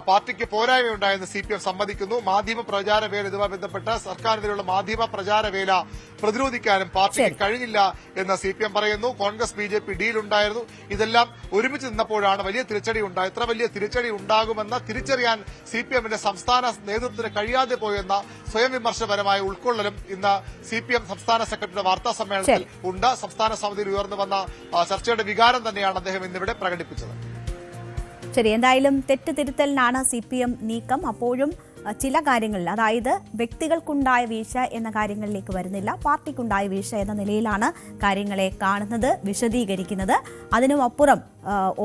പാർട്ടിക്ക് പോരായ്മയുണ്ടായെന്ന് CPM സമ്മതിക്കുന്നു. മാധ്യമ പ്രചാരവേല, ഇതുമായി ബന്ധപ്പെട്ട് സർക്കാരിനെതിരെയുള്ള മാധ്യമ പ്രചാരവേല പ്രതിരോധിക്കാനും പാർട്ടിക്ക് കഴിഞ്ഞില്ല എന്ന് CPM പറയുന്നു. കോൺഗ്രസ് BJP ഡീലുണ്ടായിരുന്നു. ഇതെല്ലാം ഒരുമിച്ച് നിന്നപ്പോഴാണ് വലിയ തിരിച്ചടി ഉണ്ടായത്. എത്ര വലിയ തിരിച്ചടി ഉണ്ടാകുമെന്ന് തിരിച്ചറിയാൻ CPM-ന്റെ സംസ്ഥാന നേതൃത്വത്തിന് കഴിയാതെ പോയെന്ന സ്വയം വിമർശനപരമായ ഉൾക്കൊള്ളലും ഇന്ന് CPM സംസ്ഥാന സെക്രട്ടറിയുടെ വാർത്താ സമ്മേളനത്തിൽ ഉണ്ട്. സംസ്ഥാന സമിതിയിൽ ഉയർന്നു വന്ന ചർച്ചയുടെ വികാരം തന്നെയാണ് അദ്ദേഹം ഇന്നിവിടെ പ്രകടിപ്പിച്ചത്. ശരി, എന്തായാലും തെറ്റ് തിരുത്തലിനാണ് CPM നീക്കം. അപ്പോഴും ചില കാര്യങ്ങളിൽ, അതായത് വ്യക്തികൾക്കുണ്ടായ വീഴ്ച എന്ന കാര്യങ്ങളിലേക്ക് വരുന്നില്ല, പാർട്ടിക്കുണ്ടായ വീഴ്ച എന്ന നിലയിലാണ് കാര്യങ്ങളെ കാണുന്നത്, വിശദീകരിക്കുന്നത്. അതിനും അപ്പുറം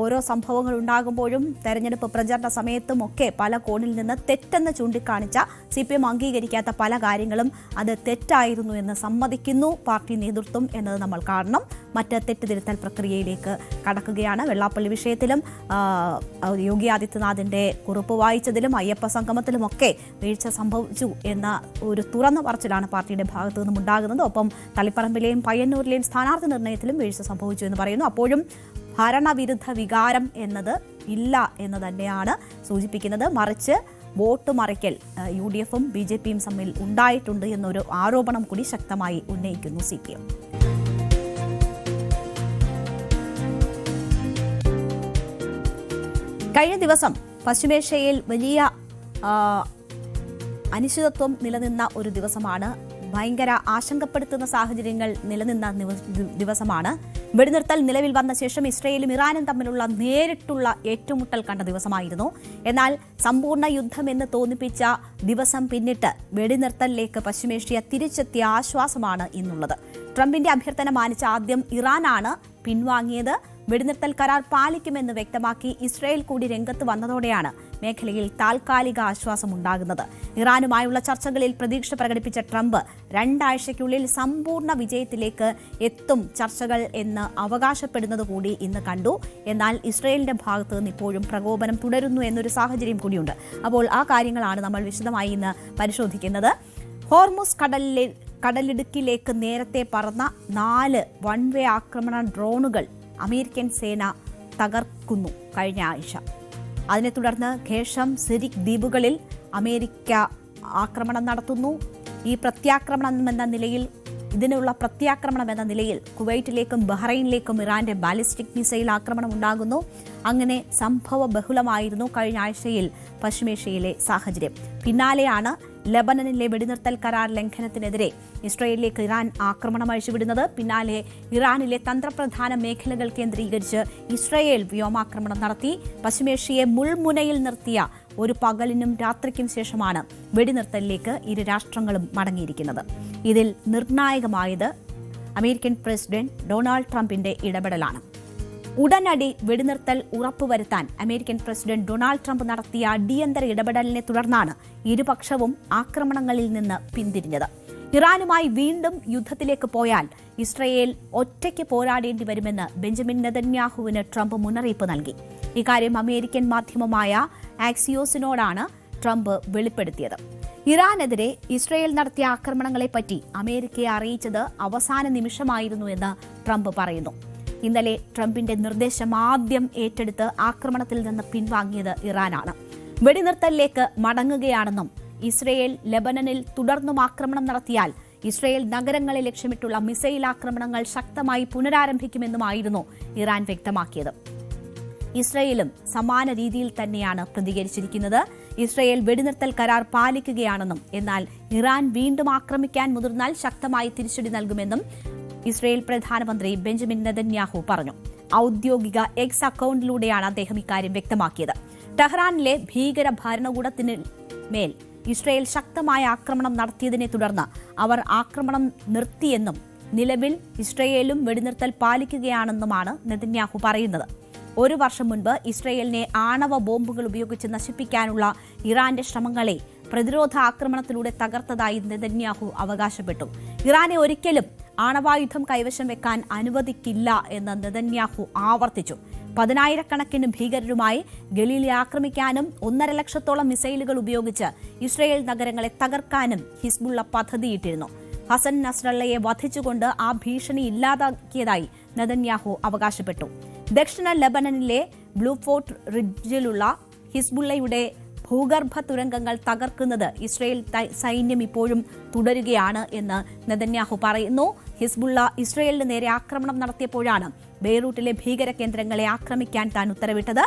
ഓരോ സംഭവങ്ങൾ ഉണ്ടാകുമ്പോഴും തെരഞ്ഞെടുപ്പ് പ്രചരണ സമയത്തും ഒക്കെ പല കോണിൽ നിന്ന് തെറ്റെന്ന് ചൂണ്ടിക്കാണിച്ച CPM അംഗീകരിക്കാത്ത പല കാര്യങ്ങളും അത് തെറ്റായിരുന്നു എന്ന് സമ്മതിക്കുന്നു പാർട്ടി നേതൃത്വം എന്നത് നമ്മൾ കാണണം. മറ്റ് തെറ്റുതിരുത്തൽ പ്രക്രിയയിലേക്ക് കടക്കുകയാണ്. വെള്ളാപ്പള്ളി വിഷയത്തിലും യോഗി ആദിത്യനാഥിന്റെ കുറിപ്പ് വായിച്ചതിലും അയ്യപ്പ സംഗമത്തിലുമൊക്കെ വീഴ്ച സംഭവിച്ചു എന്ന ഒരു തുറന്ന പറച്ചിലാണ് പാർട്ടിയുടെ ഭാഗത്തു നിന്നും ഉണ്ടാകുന്നത്. ഒപ്പം തളിപ്പറമ്പിലെയും പയ്യന്നൂരിലെയും സ്ഥാനാർത്ഥി നിർണയത്തിലും വീഴ്ച സംഭവിച്ചു എന്ന് പറയുന്നു. അപ്പോഴും ഭരണവിരുദ്ധ വികാരം എന്നത് ഇല്ല എന്ന് തന്നെയാണ് സൂചിപ്പിക്കുന്നത്. മറിച്ച് വോട്ട് മറിക്കൽ UDFും BJPയും തമ്മിൽ ഉണ്ടായിട്ടുണ്ട് എന്നൊരു ആരോപണം കൂടി ശക്തമായി ഉന്നയിക്കുന്നു CPM. കഴിഞ്ഞ ദിവസം പശ്ചിമേഷ്യയിൽ വലിയ അനിശ്ചിതത്വം നിലനിന്ന ഒരു ദിവസമാണ്. ഭയങ്കര ആശങ്കപ്പെടുത്തുന്ന സാഹചര്യങ്ങൾ നിലനിന്ന ദിവസമാണ്. വെടിനിർത്തൽ നിലവിൽ വന്ന ശേഷം ഇസ്രയേലും ഇറാനും തമ്മിലുള്ള നേരിട്ടുള്ള ഏറ്റുമുട്ടൽ കണ്ട ദിവസമായിരുന്നു. എന്നാൽ സമ്പൂർണ്ണ യുദ്ധമെന്ന് തോന്നിപ്പിച്ച ദിവസം പിന്നിട്ട് വെടിനിർത്തലിലേക്ക് പശ്ചിമേഷ്യ തിരിച്ചെത്തിയ ആശ്വാസമാണ് ഇന്നുള്ളത്. ട്രംപിന്റെ അഭ്യർത്ഥന മാനിച്ച ആദ്യം ഇറാനാണ് പിൻവാങ്ങിയത്. വെടിനിർത്തൽ കരാർ പാലിക്കുമെന്ന് വ്യക്തമാക്കി ഇസ്രയേൽ കൂടി രംഗത്ത് വന്നതോടെയാണ് മേഖലയിൽ താൽക്കാലിക ആശ്വാസം ഉണ്ടാകുന്നത്. ഇറാനുമായുള്ള ചർച്ചകളിൽ പ്രതീക്ഷ പ്രകടിപ്പിച്ച ട്രംപ് 2 ആഴ്ചയ്ക്കുള്ളിൽ സമ്പൂർണ്ണ വിജയത്തിലേക്ക് എത്തും ചർച്ചകൾ എന്ന് അവകാശപ്പെടുന്നത് കൂടി ഇന്ന് കണ്ടു. എന്നാൽ ഇസ്രയേലിന്റെ ഭാഗത്ത് നിന്ന് ഇപ്പോഴും പ്രകോപനം തുടരുന്നു എന്നൊരു സാഹചര്യം കൂടിയുണ്ട്. അപ്പോൾ ആ കാര്യങ്ങളാണ് നമ്മൾ വിശദമായി ഇന്ന് പരിശോധിക്കുന്നത്. ഹോർമുസ് കടലിടുക്കിലേക്ക് നേരത്തെ പറന്ന 4 വൺവേ ആക്രമണ ഡ്രോണുകൾ അമേരിക്കൻ സേന തകർക്കുന്നു കഴിഞ്ഞ ആഴ്ച. അതിനെ തുടർന്ന് ഖേഷം, സിരിക് ദ്വീപുകളിൽ അമേരിക്ക ആക്രമണം നടത്തുന്നു. ഇതിനുള്ള പ്രത്യാക്രമണം എന്ന നിലയിൽ കുവൈറ്റിലേക്കും ബഹ്റൈനിലേക്കും ഇറാന്റെ ബാലിസ്റ്റിക് മിസൈൽ ആക്രമണം ഉണ്ടാകുന്നു. അങ്ങനെ സംഭവ ബഹുലമായിരുന്നു കഴിഞ്ഞ ആഴ്ചയിൽ പശ്ചിമേഷ്യയിലെ സാഹചര്യം. പിന്നാലെയാണ് ലബനനിലെ വെടിനിർത്തൽ കരാർ ലംഘനത്തിനെതിരെ ഇസ്രയേലിലേക്ക് ഇറാൻ ആക്രമണം അഴിച്ചുവിടുന്നത്. പിന്നാലെ ഇറാനിലെ തന്ത്രപ്രധാന മേഖലകൾ കേന്ദ്രീകരിച്ച് ഇസ്രയേൽ വ്യോമാക്രമണം നടത്തി. പശ്ചിമേഷ്യയെ മുൾമുനയിൽ നിർത്തിയ ഒരു പകലിനും രാത്രിക്കും ശേഷമാണ് വെടിനിർത്തലിലേക്ക് ഇരു രാഷ്ട്രങ്ങളും മടങ്ങിയിരിക്കുന്നത്. ഇതിൽ നിർണായകമായത് അമേരിക്കൻ പ്രസിഡന്റ് ഡൊണാൾഡ് ട്രംപിന്റെ ഇടപെടലാണ്. ഉടനടി വെടിനിർത്തൽ ഉറപ്പുവരുത്താൻ അമേരിക്കൻ പ്രസിഡന്റ് ഡൊണാൾഡ് ട്രംപ് നടത്തിയ അടിയന്തര ഇടപെടലിനെ തുടർന്നാണ് ഇരുപക്ഷവും ആക്രമണങ്ങളിൽ നിന്ന് പിന്തിരിഞ്ഞത്. ഇറാനുമായി വീണ്ടും യുദ്ധത്തിലേക്ക് പോയാൽ ഇസ്രയേൽ ഒറ്റയ്ക്ക് പോരാടേണ്ടി വരുമെന്ന് ബെഞ്ചമിൻ നെതന്യാഹുവിന് ട്രംപ് മുന്നറിയിപ്പ് നൽകി. ഇക്കാര്യം അമേരിക്കൻ മാധ്യമമായ ആക്സിയോസിനോടാണ് ട്രംപ് വെളിപ്പെടുത്തിയത്. ഇറാനെതിരെ ഇസ്രയേൽ നടത്തിയ ആക്രമണങ്ങളെപ്പറ്റി അമേരിക്കയെ അറിയിച്ചത് അവസാന നിമിഷമായിരുന്നു എന്ന് ട്രംപ് പറയുന്നു. ഇന്നലെ ട്രംപിന്റെ നിർദ്ദേശം ആദ്യം ഏറ്റെടുത്ത് ആക്രമണത്തിൽ നിന്ന് പിൻവാങ്ങിയത് ഇറാനാണ്. വെടിനിർത്തലിലേക്ക് മടങ്ങുകയാണെന്നും ഇസ്രയേൽ ലബനനിൽ തുടർന്നും ആക്രമണം നടത്തിയാൽ ഇസ്രയേൽ നഗരങ്ങളെ ലക്ഷ്യമിട്ടുള്ള മിസൈൽ ആക്രമണങ്ങൾ ശക്തമായി പുനരാരംഭിക്കുമെന്നുമായിരുന്നു ഇറാൻ വ്യക്തമാക്കിയത്. ഇസ്രയേലും സമാന രീതിയിൽ തന്നെയാണ് പ്രതികരിച്ചിരിക്കുന്നത്. ഇസ്രയേൽ വെടിനിർത്തൽ കരാർ പാലിക്കുകയാണെന്നും എന്നാൽ ഇറാൻ വീണ്ടും ആക്രമിക്കാൻ മുതിർന്നാൽ ശക്തമായി തിരിച്ചടി നൽകുമെന്നും ഇസ്രയേൽ പ്രധാനമന്ത്രി ബെഞ്ചമിൻ നെതന്യാഹു പറഞ്ഞു. ഔദ്യോഗിക എക്സ് അക്കൌണ്ടിലൂടെയാണ് അദ്ദേഹം ഇക്കാര്യം വ്യക്തമാക്കിയത്. ടെഹ്റാനിലെ ഭീകര ഭരണകൂടത്തിന് മേൽ ഇസ്രയേൽ ശക്തമായ ആക്രമണം നടത്തിയതിനെ തുടർന്ന് അവർ ആക്രമണം നിർത്തിയെന്നും നിലവിൽ ഇസ്രയേലും വെടിനിർത്തൽ പാലിക്കുകയാണെന്നുമാണ് നെതന്യാഹു പറയുന്നത്. 1 വർഷം മുൻപ് ഇസ്രയേലിനെ ആണവ ബോംബുകൾ ഉപയോഗിച്ച് നശിപ്പിക്കാനുള്ള ഇറാന്റെ ശ്രമങ്ങളെ പ്രതിരോധ ആക്രമണത്തിലൂടെ തകർത്തതായി നെതന്യാഹു അവകാശപ്പെട്ടു. ഇറാനെ ഒരിക്കലും ആണവായുധം കൈവശം വെക്കാൻ അനുവദിക്കില്ല എന്ന് നെതന്യാഹു ആവർത്തിച്ചു. 10,000-കണക്കിന് ഭീകരരുമായി ഗലീലി ആക്രമിക്കാനും 1.5 ലക്ഷത്തോളം മിസൈലുകൾ ഉപയോഗിച്ച് ഇസ്രയേൽ നഗരങ്ങളെ തകർക്കാനും ഹിസ്ബുള്ള പദ്ധതിയിട്ടിരുന്നു. ഹസൻ നസ്രള്ളയെ വധിച്ചുകൊണ്ട് ആ ഭീഷണി ഇല്ലാതാക്കിയതായി നെതന്യാഹു അവകാശപ്പെട്ടു. ദക്ഷിണ ലബനനിലെ ബ്ലൂഫോർട്ട് റിഡ്ജിലുള്ള ഹിസ്ബുള്ളയുടെ ഭൂഗർഭ തുരങ്കങ്ങൾ തകർക്കുന്നത് ഇസ്രയേൽ സൈന്യം ഇപ്പോഴും തുടരുകയാണ് എന്ന് നെതന്യാഹു പറയുന്നു. ഹിസ്ബുള്ള ഇസ്രയേലിന് നേരെ ആക്രമണം നടത്തിയപ്പോഴാണ് ബെയ്റൂട്ടിലെ ഭീകര കേന്ദ്രങ്ങളെ ആക്രമിക്കാൻ താൻ ഉത്തരവിട്ടത്.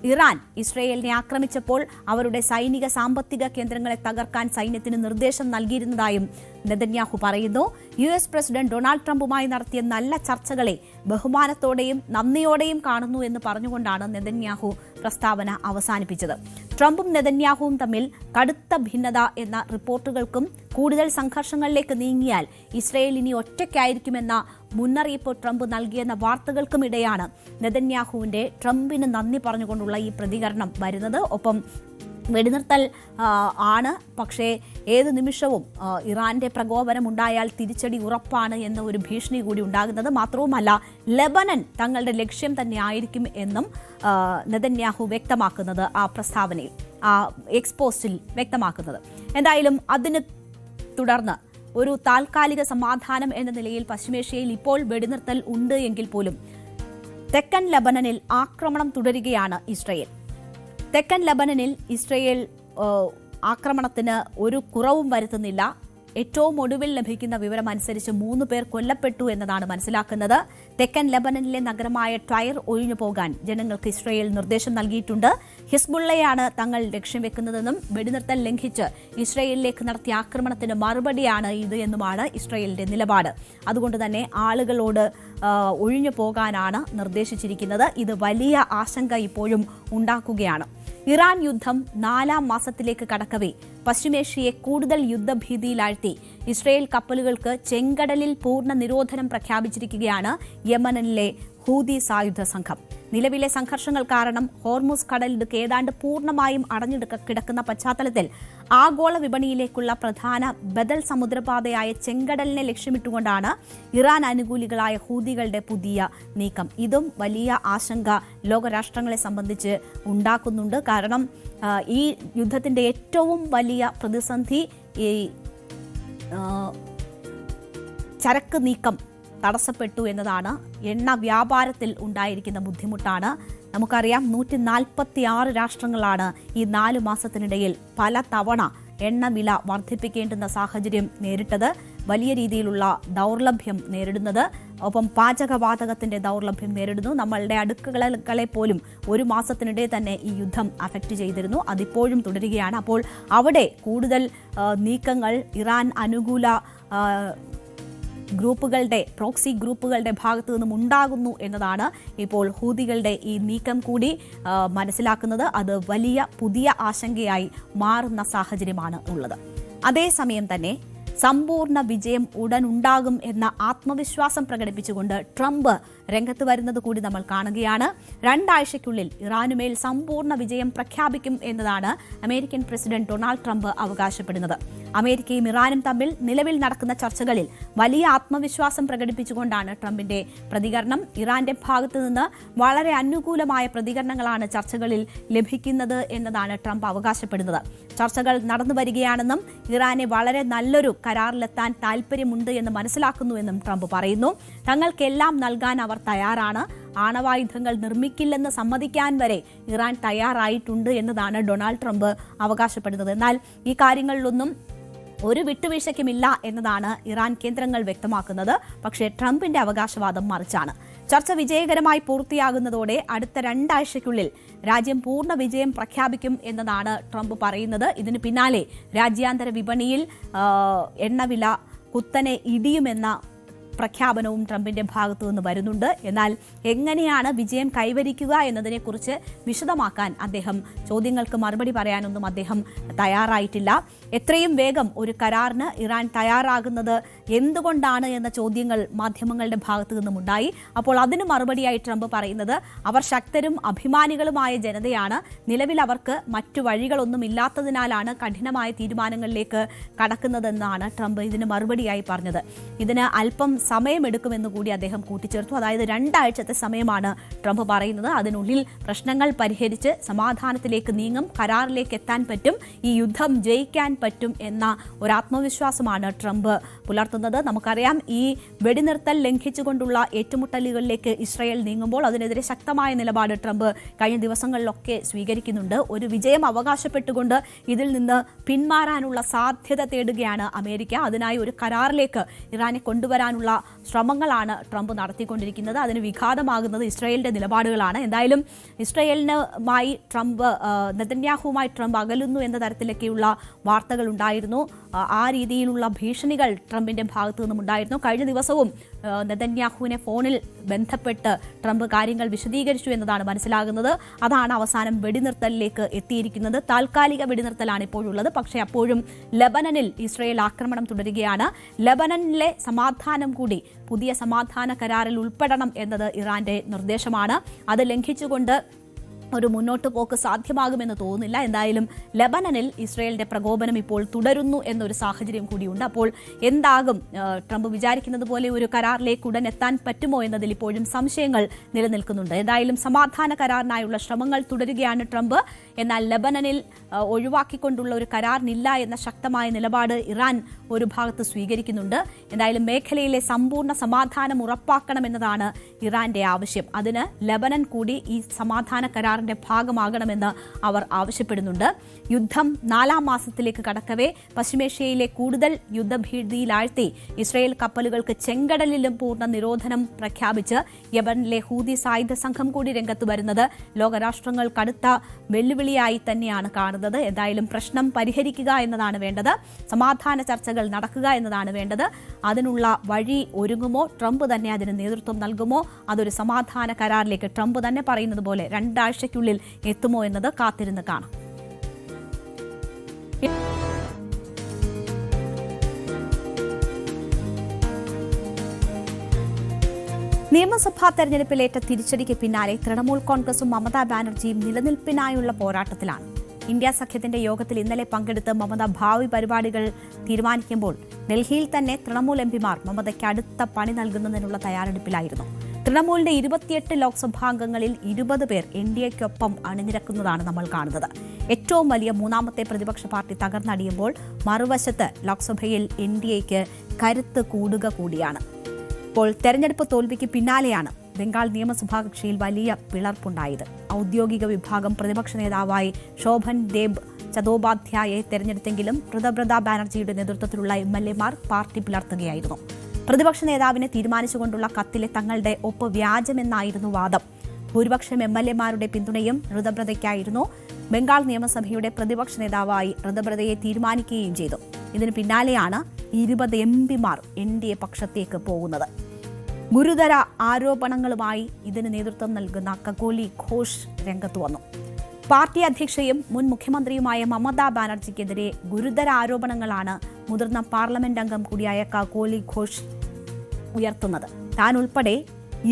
ഇറാൻ ഇസ്രയേലിനെ ആക്രമിച്ചപ്പോൾ അവരുടെ സൈനിക സാമ്പത്തിക കേന്ദ്രങ്ങളെ തകർക്കാൻ സൈന്യത്തിന് നിർദ്ദേശം നൽകിയിരുന്നതായും നെതന്യാഹു പറയുന്നു. US പ്രസിഡന്റ് ഡൊണാൾഡ് ട്രംപുമായി നടത്തിയ നല്ല ചർച്ചകളെ ബഹുമാനത്തോടെയും നന്ദിയോടെയും കാണുന്നു എന്ന് പറഞ്ഞുകൊണ്ടാണ് നെതന്യാഹു പ്രസ്താവന അവസാനിപ്പിച്ചത്. ട്രംപും നെതന്യാഹുവും തമ്മിൽ കടുത്ത ഭിന്നത എന്ന റിപ്പോർട്ടുകൾക്കും കൂടുതൽ സംഘർഷങ്ങളിലേക്ക് നീങ്ങിയാൽ ഇസ്രയേൽ ഇനി ഒറ്റയ്ക്കായിരിക്കുമെന്ന മുന്നറിയിപ്പ് ട്രംപ് നൽകിയെന്ന വാർത്തകൾക്കുമിടെയാണ് നെതന്യാഹുവിന്റെ ട്രംപിന് നന്ദി പറഞ്ഞുകൊണ്ടുള്ള ഈ പ്രതികരണം വരുന്നത്. ഒപ്പം വെടിനിർത്തൽ ആണ്, പക്ഷേ ഏത് നിമിഷവും ഇറാന്റെ പ്രകോപനം ഉണ്ടായാൽ തിരിച്ചടി ഉറപ്പാണ് എന്ന ഒരു ഭീഷണി കൂടി ഉണ്ടാകുന്നത്. മാത്രവുമല്ല, ലെബനൻ തങ്ങളുടെ ലക്ഷ്യം തന്നെ ആയിരിക്കും എന്നും നെതന്യാഹു വ്യക്തമാക്കുന്നത് ആ പ്രസ്താവനയിൽ, ആ എക്സ്പോസ്റ്റിൽ വ്യക്തമാക്കുന്നത്. എന്തായാലും അതിന് തുടർന്ന് ഒരു താൽക്കാലിക സമാധാനം എന്ന നിലയിൽ പശ്ചിമേഷ്യയിൽ ഇപ്പോൾ വെടിനിർത്തൽ ഉണ്ട് എങ്കിൽ പോലും തെക്കൻ ലെബനനിൽ ആക്രമണം തുടരുകയാണ് ഇസ്രയേൽ. തെക്കൻ ലെബനനിൽ ഇസ്രയേൽ ആക്രമണത്തിന് ഒരു കുറവും വരുത്തുന്നില്ല. ഏറ്റവും ഒടുവിൽ ലഭിക്കുന്ന വിവരം അനുസരിച്ച് 3 പേർ കൊല്ലപ്പെട്ടു എന്നതാണ് മനസ്സിലാക്കുന്നത്. തെക്കൻ ലെബനനിലെ നഗരമായ ടൈർ ഒഴിഞ്ഞു പോകാൻ ജനങ്ങൾക്ക് ഇസ്രയേൽ നിർദ്ദേശം നൽകിയിട്ടുണ്ട്. ഹിസ്ബുള്ളയാണ് തങ്ങൾ ലക്ഷ്യം വെക്കുന്നതെന്നും വെടിനിർത്തൽ ലംഘിച്ച് ഇസ്രയേലിലേക്ക് നടത്തിയ ആക്രമണത്തിന് മറുപടിയാണ് ഇത് എന്നുമാണ് ഇസ്രയേലിന്റെ നിലപാട്. അതുകൊണ്ട് തന്നെ ആളുകളോട് ഒഴിഞ്ഞു പോകാനാണ് നിർദ്ദേശിച്ചിരിക്കുന്നത്. ഇത് വലിയ ആശങ്ക ഇപ്പോഴും ഉണ്ടാക്കുകയാണ്. ഇറാൻ യുദ്ധം 4ാം മാസത്തിലേക്ക് കടക്കവേ പശ്ചിമേഷ്യയെ കൂടുതൽ യുദ്ധഭീതിയിലാഴ്ത്തി ഇസ്രയേൽ കപ്പലുകൾക്ക് ചെങ്കടലിൽ പൂർണ്ണ നിരോധനം പ്രഖ്യാപിച്ചിരിക്കുകയാണ് യമനിലെ ഹൂതി സായുധ സംഘം. നിലവിലെ സംഘർഷങ്ങൾ കാരണം ഹോർമുസ് കടലിടുക്ക് ഏതാണ്ട് പൂർണ്ണമായും അടഞ്ഞു കിടക്കുന്ന പശ്ചാത്തലത്തിൽ ആഗോള വിപണിയിലേക്കുള്ള പ്രധാന ബദൽ സമുദ്രപാതയായ ചെങ്കടലിനെ ലക്ഷ്യമിട്ടുകൊണ്ടാണ് ഇറാൻ അനുകൂലികളായ ഹൂതികളുടെ പുതിയ നീക്കം. ഇതും വലിയ ആശങ്ക ലോകരാഷ്ട്രങ്ങളെ സംബന്ധിച്ച് ഉണ്ടാക്കുന്നുണ്ട്. കാരണം ഈ യുദ്ധത്തിന്റെ ഏറ്റവും വലിയ പ്രതിസന്ധി ഈ ചരക്ക് നീക്കം തടസ്സപ്പെട്ടു എന്നതാണ്. എണ്ണ വ്യാപാരത്തിൽ ഉണ്ടായിരിക്കുന്ന ബുദ്ധിമുട്ടാണ്. നമുക്കറിയാം 146 രാഷ്ട്രങ്ങളാണ് ഈ 4 മാസത്തിനിടയിൽ പല തവണ എണ്ണവില വർദ്ധിപ്പിക്കേണ്ടുന്ന സാഹചര്യം നേരിട്ടത്. വലിയ രീതിയിലുള്ള ദൗർലഭ്യം നേരിടുന്നത്, ഒപ്പം പാചകവാതകത്തിന്റെ ദൗർലഭ്യം നേരിടുന്നു. നമ്മളുടെ അടുക്കളകളെ പോലും 1 മാസത്തിനിടെ തന്നെ ഈ യുദ്ധം അഫക്റ്റ് ചെയ്തിരുന്നു. അതിപ്പോഴും തുടരുകയാണ്. അപ്പോൾ അവിടെ കൂടുതൽ നീക്കങ്ങൾ ഇറാൻ അനുകൂല ഗ്രൂപ്പുകളുടെ, പ്രോക്സി ഗ്രൂപ്പുകളുടെ ഭാഗത്തു നിന്നും ഉണ്ടാകുന്നു എന്നതാണ് ഇപ്പോൾ ഹൂതികളുടെ ഈ നീക്കം കൂടി മനസ്സിലാക്കുന്നത്. അത് വലിയ പുതിയ ആശങ്കയായി മാറുന്ന സാഹചര്യമാണ് ഉള്ളത്. അതേസമയം തന്നെ സമ്പൂർണ്ണ വിജയം ഉടൻ ഉണ്ടാകും എന്ന ആത്മവിശ്വാസം പ്രകടിപ്പിച്ചുകൊണ്ട് ട്രംപ് രംഗത്ത് വരുന്നത് കൂടി നമ്മൾ കാണുകയാണ്. 2 ആഴ്ചയ്ക്കുള്ളിൽ ഇറാനുമേൽ സമ്പൂർണ്ണ വിജയം പ്രഖ്യാപിക്കും എന്നതാണ് അമേരിക്കൻ പ്രസിഡന്റ് ഡൊണാൾഡ് ട്രംപ് അവകാശപ്പെടുന്നത്. അമേരിക്കയും ഇറാനും തമ്മിൽ നിലവിൽ നടക്കുന്ന ചർച്ചകളിൽ വലിയ ആത്മവിശ്വാസം പ്രകടിപ്പിച്ചുകൊണ്ടാണ് ട്രംപിന്റെ പ്രതികരണം. ഇറാന്റെ ഭാഗത്തു നിന്ന് വളരെ അനുകൂലമായ പ്രതികരണങ്ങളാണ് ചർച്ചകളിൽ ലഭിക്കുന്നത് എന്നതാണ് ട്രംപ് അവകാശപ്പെടുന്നത്. ചർച്ചകൾ നടന്നു വരികയാണെന്നും ഇറാനെ വളരെ നല്ലൊരു കരാറിലെത്താൻ താൽപ്പര്യമുണ്ട് എന്ന് മനസ്സിലാക്കുന്നുവെന്നും ട്രംപ് പറയുന്നു. തങ്ങൾക്കെല്ലാം നൽകാൻ അവർ തയ്യാറാണ്. ആണവായുധങ്ങൾ നിർമ്മിക്കില്ലെന്ന് സമ്മതിക്കാൻ വരെ ഇറാൻ തയ്യാറായിട്ടുണ്ട് എന്നതാണ് ഡൊണാൾഡ് ട്രംപ് അവകാശപ്പെടുന്നത്. എന്നാൽ ഈ കാര്യങ്ങളിലൊന്നും ഒരു വിട്ടുവീഴ്ചയ്ക്കുമില്ല എന്നതാണ് ഇറാൻ കേന്ദ്രങ്ങൾ വ്യക്തമാക്കുന്നത്. പക്ഷേ ട്രംപിന്റെ അവകാശവാദം മറിച്ചാണ്. ചർച്ച വിജയകരമായി പൂർത്തിയാകുന്നതോടെ അടുത്ത 2 ആഴ്ചയ്ക്കുള്ളിൽ രാജ്യം പൂർണ്ണ വിജയം പ്രഖ്യാപിക്കും എന്നതാണ് ട്രംപ് പറയുന്നത്. ഇതിന് പിന്നാലെ രാജ്യാന്തര വിപണിയിൽ എണ്ണവില കുത്തനെ ഇടിയുമെന്ന പ്രഖ്യാപനവും ട്രംപിന്റെ ഭാഗത്തു നിന്ന് വരുന്നുണ്ട്. എന്നാൽ എങ്ങനെയാണ് വിജയം കൈവരിക്കുക എന്നതിനെക്കുറിച്ച് വിശദമാക്കാൻ അദ്ദേഹം, ചോദ്യങ്ങൾക്ക് മറുപടി പറയാനൊന്നും അദ്ദേഹം തയ്യാറായിട്ടില്ല. എത്രയും വേഗം ഒരു കരാറിന് ഇറാൻ തയ്യാറാകുന്നത് എന്തുകൊണ്ടാണ് എന്ന ചോദ്യങ്ങൾ മാധ്യമങ്ങളുടെ ഭാഗത്തു നിന്നും ഉണ്ടായി. അപ്പോൾ അതിന് മറുപടിയായി ട്രംപ് പറയുന്നത് അവർ ശക്തരും അഭിമാനികളുമായ ജനതയാണ്. നിലവിൽ അവർക്ക് മറ്റു വഴികളൊന്നും ഇല്ലാത്തതിനാലാണ് കഠിനമായ തീരുമാനങ്ങളിലേക്ക് കടക്കുന്നതെന്നാണ് ട്രംപ് ഇതിന് മറുപടിയായി പറഞ്ഞത്. ഇതിന് അല്പം സമയമെടുക്കുമെന്ന് കൂടി അദ്ദേഹം കൂട്ടിച്ചേർത്തു. അതായത് 2 ആഴ്ചത്തെ സമയമാണ് ട്രംപ് പറയുന്നത്. അതിനുള്ളിൽ പ്രശ്നങ്ങൾ പരിഹരിച്ച് സമാധാനത്തിലേക്ക് നീങ്ങും, കരാറിലേക്ക് എത്താൻ പറ്റും, ഈ യുദ്ധം ജയിക്കാൻ പറ്റും എന്ന ഒരു ആത്മവിശ്വാസമാണ് ട്രംപ് പുലർത്തുന്നത്. നമുക്കറിയാം, ഈ വെടിനിർത്തൽ ലംഘിച്ചുകൊണ്ടുള്ള ഏറ്റുമുട്ടലുകളിലേക്ക് ഇസ്രയേൽ നീങ്ങുമ്പോൾ അതിനെതിരെ ശക്തമായ നിലപാട് ട്രംപ് കഴിഞ്ഞ ദിവസങ്ങളിലൊക്കെ സ്വീകരിക്കുന്നുണ്ട്. ഒരു വിജയം അവകാശപ്പെട്ടുകൊണ്ട് ഇതിൽ നിന്ന് പിന്മാറാനുള്ള സാധ്യത തേടുകയാണ് അമേരിക്ക. അതിനായി ഒരു കരാറിലേക്ക് ഇറാനെ കൊണ്ടുവരാനുള്ള ശ്രമങ്ങളാണ് ട്രംപ് നടത്തിക്കൊണ്ടിരിക്കുന്നത്. അതിന് വിഘാതമാകുന്നത് ഇസ്രായേലിന്റെ നിലപാടുകളാണ്. എന്തായാലും ഇസ്രായേലിനുമായി നെതന്യാഹുവുമായി ട്രംപ് അകലുന്നു എന്ന തരത്തിലൊക്കെയുള്ള വാർത്തകൾ ഉണ്ടായിരുന്നു. ആ രീതിയിലുള്ള ഭീഷണികൾ ട്രംപിന്റെ ഭാഗത്തു നിന്നും ഉണ്ടായിരുന്നു. കഴിഞ്ഞ ദിവസവും നെതന്യാഹുവിനെ ഫോണിൽ ബന്ധപ്പെട്ട് ട്രംപ് കാര്യങ്ങൾ വിശദീകരിച്ചു എന്നതാണ് മനസ്സിലാകുന്നത്. അതാണ് അവസാനം വെടിനിർത്തലിലേക്ക് എത്തിയിരിക്കുന്നത്. താൽക്കാലിക വെടിനിർത്തലാണ് ഇപ്പോഴുള്ളത്. പക്ഷേ അപ്പോഴും ലെബനനിൽ ഇസ്രായേൽ ആക്രമണം തുടരുകയാണ്. ലെബനനിലെ സമാധാനം കൂടി പുതിയ സമാധാന കരാറിൽ ഉൾപ്പെടണം എന്നത് ഇറാന്റെ നിർദ്ദേശമാണ്. അത് ലംഘിച്ചുകൊണ്ട് ഒരു മുന്നോട്ട് പോക്ക് സാധ്യമാകുമെന്ന് തോന്നുന്നില്ല. എന്തായാലും ലെബനനിൽ ഇസ്രായേലിന്റെ പ്രകോപനം ഇപ്പോൾ തുടരുന്നു എന്നൊരു സാഹചര്യം കൂടിയുണ്ട്. അപ്പോൾ എന്താകും, ട്രംപ് വിചാരിക്കുന്നത് പോലെ ഒരു കരാറിലേക്ക് ഉടൻ എത്താൻ പറ്റുമോ എന്നതിൽ ഇപ്പോഴും സംശയങ്ങൾ നിലനിൽക്കുന്നുണ്ട്. എന്തായാലും സമാധാന കരാറിനായുള്ള ശ്രമങ്ങൾ തുടരുകയാണ് ട്രംപ്. എന്നാൽ ലെബനനിൽ ഒഴിവാക്കിക്കൊണ്ടുള്ള ഒരു കരാറിനില്ല എന്ന ശക്തമായ നിലപാട് ഇറാൻ ഒരു ഭാഗത്ത് സ്വീകരിക്കുന്നുണ്ട്. എന്തായാലും മേഖലയിലെ സമ്പൂർണ്ണ സമാധാനം ഉറപ്പാക്കണമെന്നതാണ് ഇറാന്റെ ആവശ്യം. അതിന് ലെബനൻ കൂടി ഈ സമാധാന കരാറിന്റെ ഭാഗമാകണമെന്ന് അവർ ആവശ്യപ്പെടുന്നുണ്ട്. യുദ്ധം 4ാം മാസത്തിലേക്ക് കടക്കവേ പശ്ചിമേഷ്യയിലെ കൂടുതൽ യുദ്ധഭീതിയിലാഴ്ത്തി ഇസ്രായേൽ കപ്പലുകൾക്ക് ചെങ്കടലിലും പൂർണ്ണ നിരോധനം പ്രഖ്യാപിച്ച് യമനിലെ ഹൂതി സായുധ സംഘം കൂടി രംഗത്ത് വരുന്നത് ലോകരാഷ്ട്രങ്ങൾ കടുത്ത വെല്ലുവിളിയായി തന്നെയാണ് കാണുന്നത്. എന്തായാലും പ്രശ്നം പരിഹരിക്കുക എന്നതാണ് വേണ്ടത്. സമാധാന ചർച്ചകൾ നടക്കുക എന്നതാണ് വേണ്ടത്. അതിനുള്ള വഴി ഒരുങ്ങുമോ? ട്രംപ് തന്നെ അതിന് നേതൃത്വം നൽകുമോ? അതൊരു സമാധാന കരാറിലേക്ക് ട്രംപ് തന്നെ പറയുന്നത് പോലെ 2 ആഴ്ചയ്ക്കുള്ളിൽ എത്തുമോ എന്നത് കാത്തിരുന്ന് കാണാം. നിയമസഭാ തെരഞ്ഞെടുപ്പിലേറ്റ തിരിച്ചടിക്ക് പിന്നാലെ തൃണമൂൽ കോൺഗ്രസും മമതാ ബാനർജിയും നിലനിൽപ്പിനായുള്ള പോരാട്ടത്തിലാണ്. ഇന്ത്യ സഖ്യത്തിന്റെ യോഗത്തിൽ ഇന്നലെ പങ്കെടുത്ത് മമത ഭാവി പരിപാടികൾ തീരുമാനിക്കുമ്പോൾ ഡൽഹിയിൽ തന്നെ തൃണമൂൽ എംപിമാർ മമതയ്ക്ക് അടുത്ത പണി നൽകുന്നതിനുള്ള തയ്യാറെടുപ്പിലായിരുന്നു. തൃണമൂലിന്റെ 28 ലോക്സഭാംഗങ്ങളിൽ 20 പേർ എൻഡിഎക്കൊപ്പം അണിനിരക്കുന്നതാണ് നമ്മൾ കാണുന്നത്. ഏറ്റവും വലിയ 3ാമത്തെ പ്രതിപക്ഷ പാർട്ടി തകർന്നടിയുമ്പോൾ മറുവശത്ത് ലോക്സഭയിൽ എൻഡിഎക്ക് കരുത്ത് കൂടുക കൂടിയാണ്. ഇപ്പോൾ തെരഞ്ഞെടുപ്പ് തോൽവിക്ക് പിന്നാലെയാണ് ബംഗാൾ നിയമസഭാ കക്ഷിയിൽ വലിയ പിളർപ്പുണ്ടായത്. ഔദ്യോഗിക വിഭാഗം പ്രതിപക്ഷ നേതാവായി ശോഭൻ ദേബ് ചതോപാധ്യായെ തെരഞ്ഞെടുത്തെങ്കിലും മമതാ ബാനർജിയുടെ നേതൃത്വത്തിലുള്ള എംഎൽഎമാർ പാർട്ടി പിളർത്തുകയായിരുന്നു. പ്രതിപക്ഷ നേതാവിനെ തീരുമാനിച്ചുകൊണ്ടുള്ള കത്തിലെ തങ്ങളുടെ ഒപ്പ് വ്യാജമെന്നായിരുന്നു വാദം. ഭൂരിപക്ഷം എംഎൽഎമാരുടെ പിന്തുണയും ഋതബ്രതയ്ക്കായിരുന്നു. ബംഗാൾ നിയമസഭയുടെ പ്രതിപക്ഷ നേതാവായി ഋതബ്രതയെ തീരുമാനിക്കുകയും ചെയ്തു. ഇതിന് പിന്നാലെയാണ് 20 എംപിമാർ എൻഡിഎ പക്ഷത്തേക്ക് പോകുന്നത്. ഗുരുതര ആരോപണങ്ങളുമായി ഇതിന് നേതൃത്വം നൽകുന്ന കകോലി ഘോഷ് രംഗത്ത് വന്നു. പാർട്ടി അധ്യക്ഷയും മുൻ മുഖ്യമന്ത്രിയുമായ മമതാ ബാനർജിക്കെതിരെ ഗുരുതര ആരോപണങ്ങളാണ് മുതിർന്ന പാർലമെന്റ് അംഗം കൂടിയായ കകോലി ഘോഷ് ഉയർത്തുന്നത്. താൻ ഉൾപ്പെടെ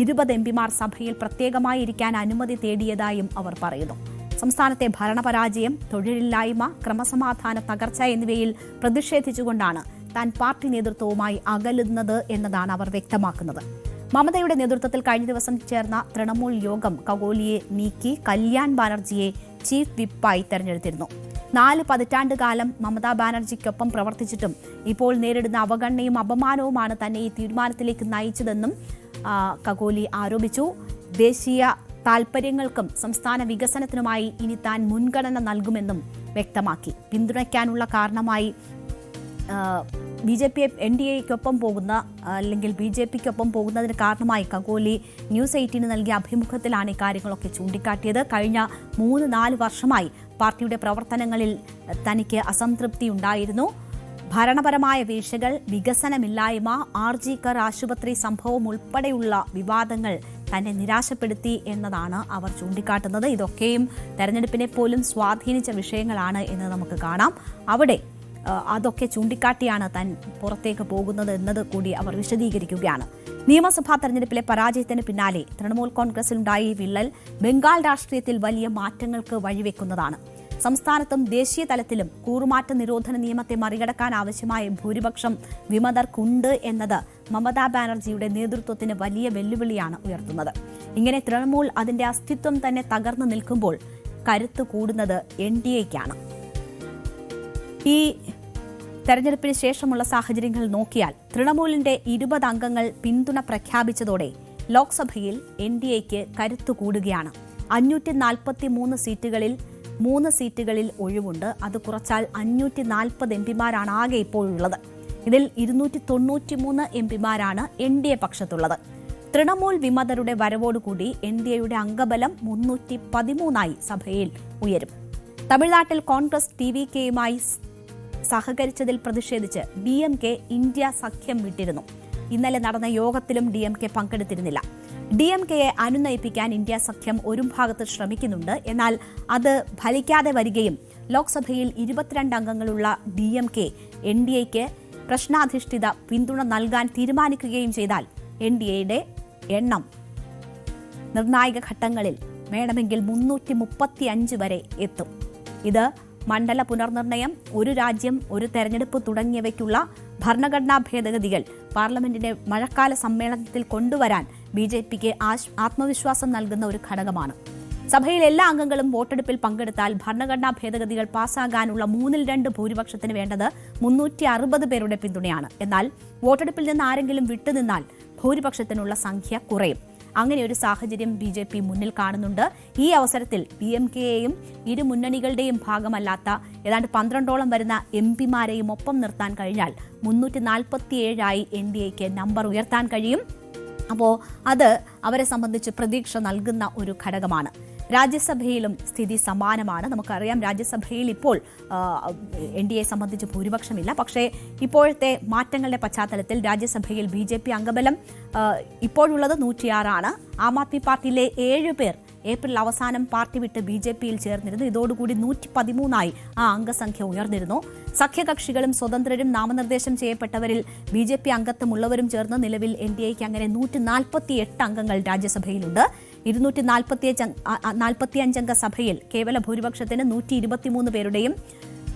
20 എംപിമാർ സഭയിൽ പ്രത്യേകമായി ഇരിക്കാൻ അനുമതി തേടിയതായും അവർ പറയുന്നു. സംസ്ഥാനത്തെ ഭരണപരാജയം, തൊഴിലില്ലായ്മ, ക്രമസമാധാന തകർച്ച എന്നിവയിൽ പ്രതിഷേധിച്ചുകൊണ്ടാണ് താൻ പാർട്ടി നേതൃത്വവുമായി അകലുന്നത് എന്നതാണ് അവർ വ്യക്തമാക്കുന്നത്. മമതയുടെ നേതൃത്വത്തിൽ കഴിഞ്ഞ ദിവസം ചേർന്ന തൃണമൂൽ യോഗം കകോലിയെ നീക്കി കല്യാൺ ബാനർജിയെ ചീഫ് വിപ്പായി തെരഞ്ഞെടുത്തിരുന്നു. 4 പതിറ്റാണ്ട് കാലം മമതാ ബാനർജിക്കൊപ്പം പ്രവർത്തിച്ചിട്ടും ഇപ്പോൾ നേരിടുന്ന അവഗണനയും അപമാനവുമാണ് തന്നെ ഈ തീരുമാനത്തിലേക്ക് നയിച്ചതെന്നും കകോലി ആരോപിച്ചു. ദേശീയ താൽപര്യങ്ങൾക്കും സംസ്ഥാന വികസനത്തിനുമായി ഇനി താൻ മുൻഗണന നൽകുമെന്നും വ്യക്തമാക്കി. പിന്തുണയ്ക്കാനുള്ള കാരണമായി BJP NDAയ്ക്കൊപ്പം പോകുന്ന അല്ലെങ്കിൽ BJPക്കൊപ്പം പോകുന്നതിന് കാരണമായി കകോലി ന്യൂസ് 18 നൽകിയ അഭിമുഖത്തിലാണ് ഇക്കാര്യങ്ങളൊക്കെ ചൂണ്ടിക്കാട്ടിയത്. കഴിഞ്ഞ 3-4 വർഷമായി പാർട്ടിയുടെ പ്രവർത്തനങ്ങളിൽ തനിക്ക് അസംതൃപ്തി ഉണ്ടായിരുന്നു. ഭരണപരമായ വീഴ്ചകൾ, വികസനമില്ലായ്മ, RG കർ ആശുപത്രി സംഭവം ഉൾപ്പെടെയുള്ള വിവാദങ്ങൾ തന്നെ നിരാശപ്പെടുത്തി എന്നതാണ് അവർ ചൂണ്ടിക്കാട്ടുന്നത്. ഇതൊക്കെയും തെരഞ്ഞെടുപ്പിനെ പോലും സ്വാധീനിച്ച വിഷയങ്ങളാണ് എന്ന് നമുക്ക് കാണാം. അവിടെ അതൊക്കെ ചൂണ്ടിക്കാട്ടിയാണ് താൻ പുറത്തേക്ക് പോകുന്നത് എന്നത് കൂടി അവർ വിശദീകരിക്കുകയാണ്. നിയമസഭാ തെരഞ്ഞെടുപ്പിലെ പരാജയത്തിന് പിന്നാലെ തൃണമൂൽ കോൺഗ്രസിലുണ്ടായ ഈ വിള്ളൽ ബംഗാൾ രാഷ്ട്രീയത്തിൽ വലിയ മാറ്റങ്ങൾക്ക് വഴിവെക്കുന്നതാണ്. സംസ്ഥാനത്തും ദേശീയ തലത്തിലും കൂറുമാറ്റ നിരോധന നിയമത്തെ മറികടക്കാൻ ആവശ്യമായ ഭൂരിപക്ഷം വിമതർക്കുണ്ട് എന്നത് മമതാ ബാനർജിയുടെ നേതൃത്വത്തിന് വലിയ വെല്ലുവിളിയാണ് ഉയർത്തുന്നത്. ഇങ്ങനെ തൃണമൂൽ അതിന്റെ അസ്തിത്വം തന്നെ തകർന്നു നിൽക്കുമ്പോൾ കരുത്ത് കൂടുന്നത് NDAയ്ക്കാണ്. ഈ തെരഞ്ഞെടുപ്പിന് ശേഷമുള്ള സാഹചര്യങ്ങൾ നോക്കിയാൽ തൃണമൂലിന്റെ 20 അംഗങ്ങൾ പിന്തുണ പ്രഖ്യാപിച്ചതോടെ ലോക്സഭയിൽ NDAയ്ക്ക് കരുത്തു കൂടുകയാണ്. 543 സീറ്റുകളിൽ 3 സീറ്റുകളിൽ ഒഴിവുണ്ട്. അത് കുറച്ചാൽ 540 എംപിമാരാണ് ആകെ ഇപ്പോഴുള്ളത്. ഇതിൽ 293 എംപിമാരാണ് NDA പക്ഷത്തുള്ളത്. തൃണമൂൽ വിമതരുടെ വരവോടുകൂടി NDAയുടെ അംഗബലം 313 സഭയിൽ ഉയരും. തമിഴ്നാട്ടിൽ കോൺഗ്രസ് TVKയുമായി സഹകരിച്ചതിൽ പ്രതിഷേധിച്ച് DMK ഇന്ത്യ സഖ്യം വിട്ടിരുന്നു. ഇന്നലെ നടന്ന യോഗത്തിലും DMK പങ്കെടുത്തിരുന്നില്ല. DMKയെ അനുനയിപ്പിക്കാൻ ഇന്ത്യ സഖ്യം ഒരു ഭാഗത്ത് ശ്രമിക്കുന്നുണ്ട്. എന്നാൽ അത് ഫലിക്കാതെ വരികയും ലോക്സഭയിൽ 22 അംഗങ്ങളുള്ള DMK NDAയ്ക്ക് പ്രശ്നാധിഷ്ഠിത പിന്തുണ നൽകാൻ തീരുമാനിക്കുകയും ചെയ്താൽ NDAയുടെ എണ്ണം നിർണായക ഘട്ടങ്ങളിൽ വേണമെങ്കിൽ 335 വരെ എത്തും. ഇത് മണ്ഡല പുനർനിർണയം, ഒരു രാജ്യം ഒരു തെരഞ്ഞെടുപ്പ് തുടങ്ങിയവയ്ക്കുള്ള ഭരണഘടനാ ഭേദഗതികൾ പാർലമെന്റിന്റെ മഴക്കാല സമ്മേളനത്തിൽ കൊണ്ടുവരാൻ BJPക്ക് ആത്മവിശ്വാസം നൽകുന്ന ഒരു ഘടകമാണ്. സഭയിൽ എല്ലാ അംഗങ്ങളും വോട്ടെടുപ്പിൽ പങ്കെടുത്താൽ ഭരണഘടനാ ഭേദഗതികൾ പാസ്സാകാനുള്ള 2/3 ഭൂരിപക്ഷത്തിന് വേണ്ടത് 360 പേരുടെ പിന്തുണയാണ്. എന്നാൽ വോട്ടെടുപ്പിൽ നിന്ന് ആരെങ്കിലും വിട്ടുനിന്നാൽ ഭൂരിപക്ഷത്തിനുള്ള സംഖ്യ കുറയും. അങ്ങനെ ഒരു സാഹചര്യം BJP മുന്നിൽ കാണുന്നുണ്ട്. ഈ അവസരത്തിൽ DMKയെയും ഇരു മുന്നണികളുടെയും ഭാഗമല്ലാത്ത ഏതാണ്ട് 12ഓളം വരുന്ന MPമാരെയും ഒപ്പം നിർത്താൻ കഴിഞ്ഞാൽ 347 NDAയ്ക്ക് നമ്പർ ഉയർത്താൻ കഴിയും. അപ്പോൾ അത് അവരെ സംബന്ധിച്ച് പ്രതീക്ഷ നൽകുന്ന ഒരു ഘടകമാണ്. രാജ്യസഭയിലും സ്ഥിതി സമാനമാണ്. നമുക്കറിയാം, രാജ്യസഭയിൽ ഇപ്പോൾ NDAയെ സംബന്ധിച്ച് ഭൂരിപക്ഷമില്ല. പക്ഷേ ഇപ്പോഴത്തെ മാറ്റങ്ങളുടെ പശ്ചാത്തലത്തിൽ രാജ്യസഭയിൽ BJP അംഗബലം ഇപ്പോഴുള്ളത് 106 ആണ്. ആം ആദ്മി പാർട്ടിയിലെ 7 പേർ ഏപ്രിൽ അവസാനം പാർട്ടി വിട്ട് BJPയിൽ ചേർന്നിരുന്നു. ഇതോടുകൂടി 113 ആ അംഗസംഖ്യ ഉയർന്നിരുന്നു. സഖ്യകക്ഷികളും സ്വതന്ത്രരും നാമനിർദ്ദേശം ചെയ്യപ്പെട്ടവരിൽ BJP അംഗത്വമുള്ളവരും ചേർന്ന് നിലവിൽ NDAയ്ക്ക് അങ്ങനെ 148 അംഗങ്ങൾ രാജ്യസഭയിലുണ്ട്. 245 അംഗ സഭയിൽ കേവല ഭൂരിപക്ഷത്തിന് 123 പേരുടെയും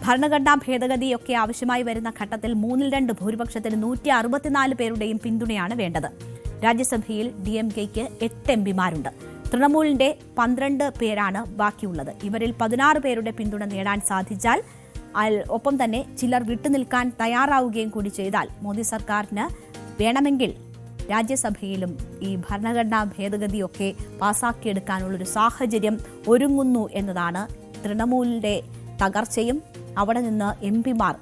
ഭരണഘടനാ ഭേദഗതിയൊക്കെ ആവശ്യമായി വരുന്ന ഘട്ടത്തിൽ 2/3 ഭൂരിപക്ഷത്തിന് 164 പേരുടെയും പിന്തുണയാണ് വേണ്ടത്. രാജ്യസഭയിൽ DMKയ്ക്ക് 8 എംപിമാരുണ്ട്. തൃണമൂലിന്റെ 12 പേരാണ് ബാക്കിയുള്ളത്. ഇവരിൽ 16 പേരുടെ പിന്തുണ നേടാൻ സാധിച്ചാൽ, ഒപ്പം തന്നെ ചിലർ വിട്ടുനിൽക്കാൻ തയ്യാറാവുകയും കൂടി ചെയ്താൽ മോദി സർക്കാരിന് വേണമെങ്കിൽ രാജ്യസഭയിലും ഈ ഭരണഘടനാ ഭേദഗതിയൊക്കെ പാസാക്കിയെടുക്കാനുള്ളൊരു സാഹചര്യം ഒരുങ്ങുന്നു എന്നതാണ് തൃണമൂലിന്റെ തകർച്ചയും അവിടെ നിന്ന് MPമാർ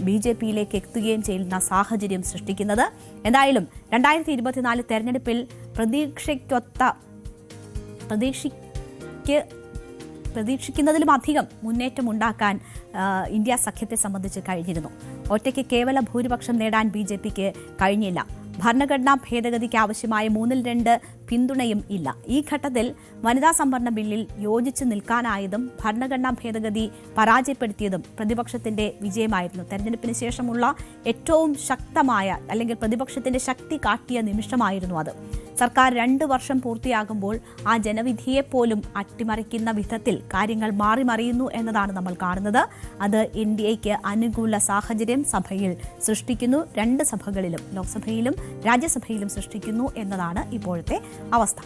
BJPയിലേക്ക് എത്തുകയും ചെയ്യുന്ന സാഹചര്യം സൃഷ്ടിക്കുന്നത്. എന്തായാലും 2024 തെരഞ്ഞെടുപ്പിൽ പ്രതീക്ഷിക്കുന്നതിലും അധികം മുന്നേറ്റമുണ്ടാക്കാൻ ഇന്ത്യ സഖ്യത്തെ സംബന്ധിച്ച് കഴിഞ്ഞിരുന്നു. ഒറ്റയ്ക്ക് കേവല ഭൂരിപക്ഷം നേടാൻ BJPക്ക് കഴിഞ്ഞില്ല. ഭരണഘടനാ ഭേദഗതിക്ക് ആവശ്യമായ 2/3 പിന്തുണയും ഇല്ല. ഈ ഘട്ടത്തിൽ വനിതാ സംവരണ ബില്ലിൽ യോജിച്ച് നിൽക്കാനായതും ഭരണഘടനാ ഭേദഗതി പരാജയപ്പെടുത്തിയതും പ്രതിപക്ഷത്തിന്റെ വിജയമായിരുന്നു. തെരഞ്ഞെടുപ്പിന് ശേഷമുള്ള ഏറ്റവും ശക്തമായ അല്ലെങ്കിൽ പ്രതിപക്ഷത്തിന്റെ ശക്തി കാട്ടിയ നിമിഷമായിരുന്നു അത്. സർക്കാർ 2 വർഷം പൂർത്തിയാകുമ്പോൾ ആ ജനവിധിയെപ്പോലും അട്ടിമറിക്കുന്ന വിധത്തിൽ കാര്യങ്ങൾ മാറിമറിയുന്നു എന്നതാണ് നമ്മൾ കാണുന്നത്. അത് NDAയ്ക്ക് അനുകൂല സാഹചര്യം സഭയിൽ സൃഷ്ടിക്കുന്നു. 2 സഭകളിലും, ലോക്സഭയിലും രാജ്യസഭയിലും സൃഷ്ടിക്കുന്നു എന്നതാണ് ഇപ്പോഴത്തെ അവസ്ഥ.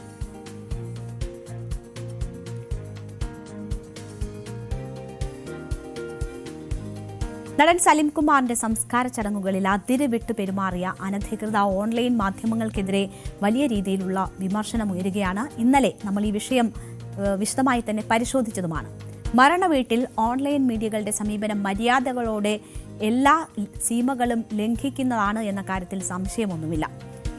നടൻ സലിം കുമാറിന്റെ സംസ്കാര ചടങ്ങുകളിൽ അതിര് വിട്ടു പെരുമാറിയ അനധികൃത ഓൺലൈൻ മാധ്യമങ്ങൾക്കെതിരെ വലിയ രീതിയിലുള്ള വിമർശനമുയരുകയാണ്. ഇന്നലെ നമ്മൾ ഈ വിഷയം വിശദമായി തന്നെ പരിശോധിച്ചതുമാണ്. മരണവീട്ടിൽ ഓൺലൈൻ മീഡിയകളുടെ സമീപനം മര്യാദകളോടെ എല്ലാ സീമകളും ലംഘിക്കുന്നതാണ് എന്ന കാര്യത്തിൽ സംശയമൊന്നുമില്ല.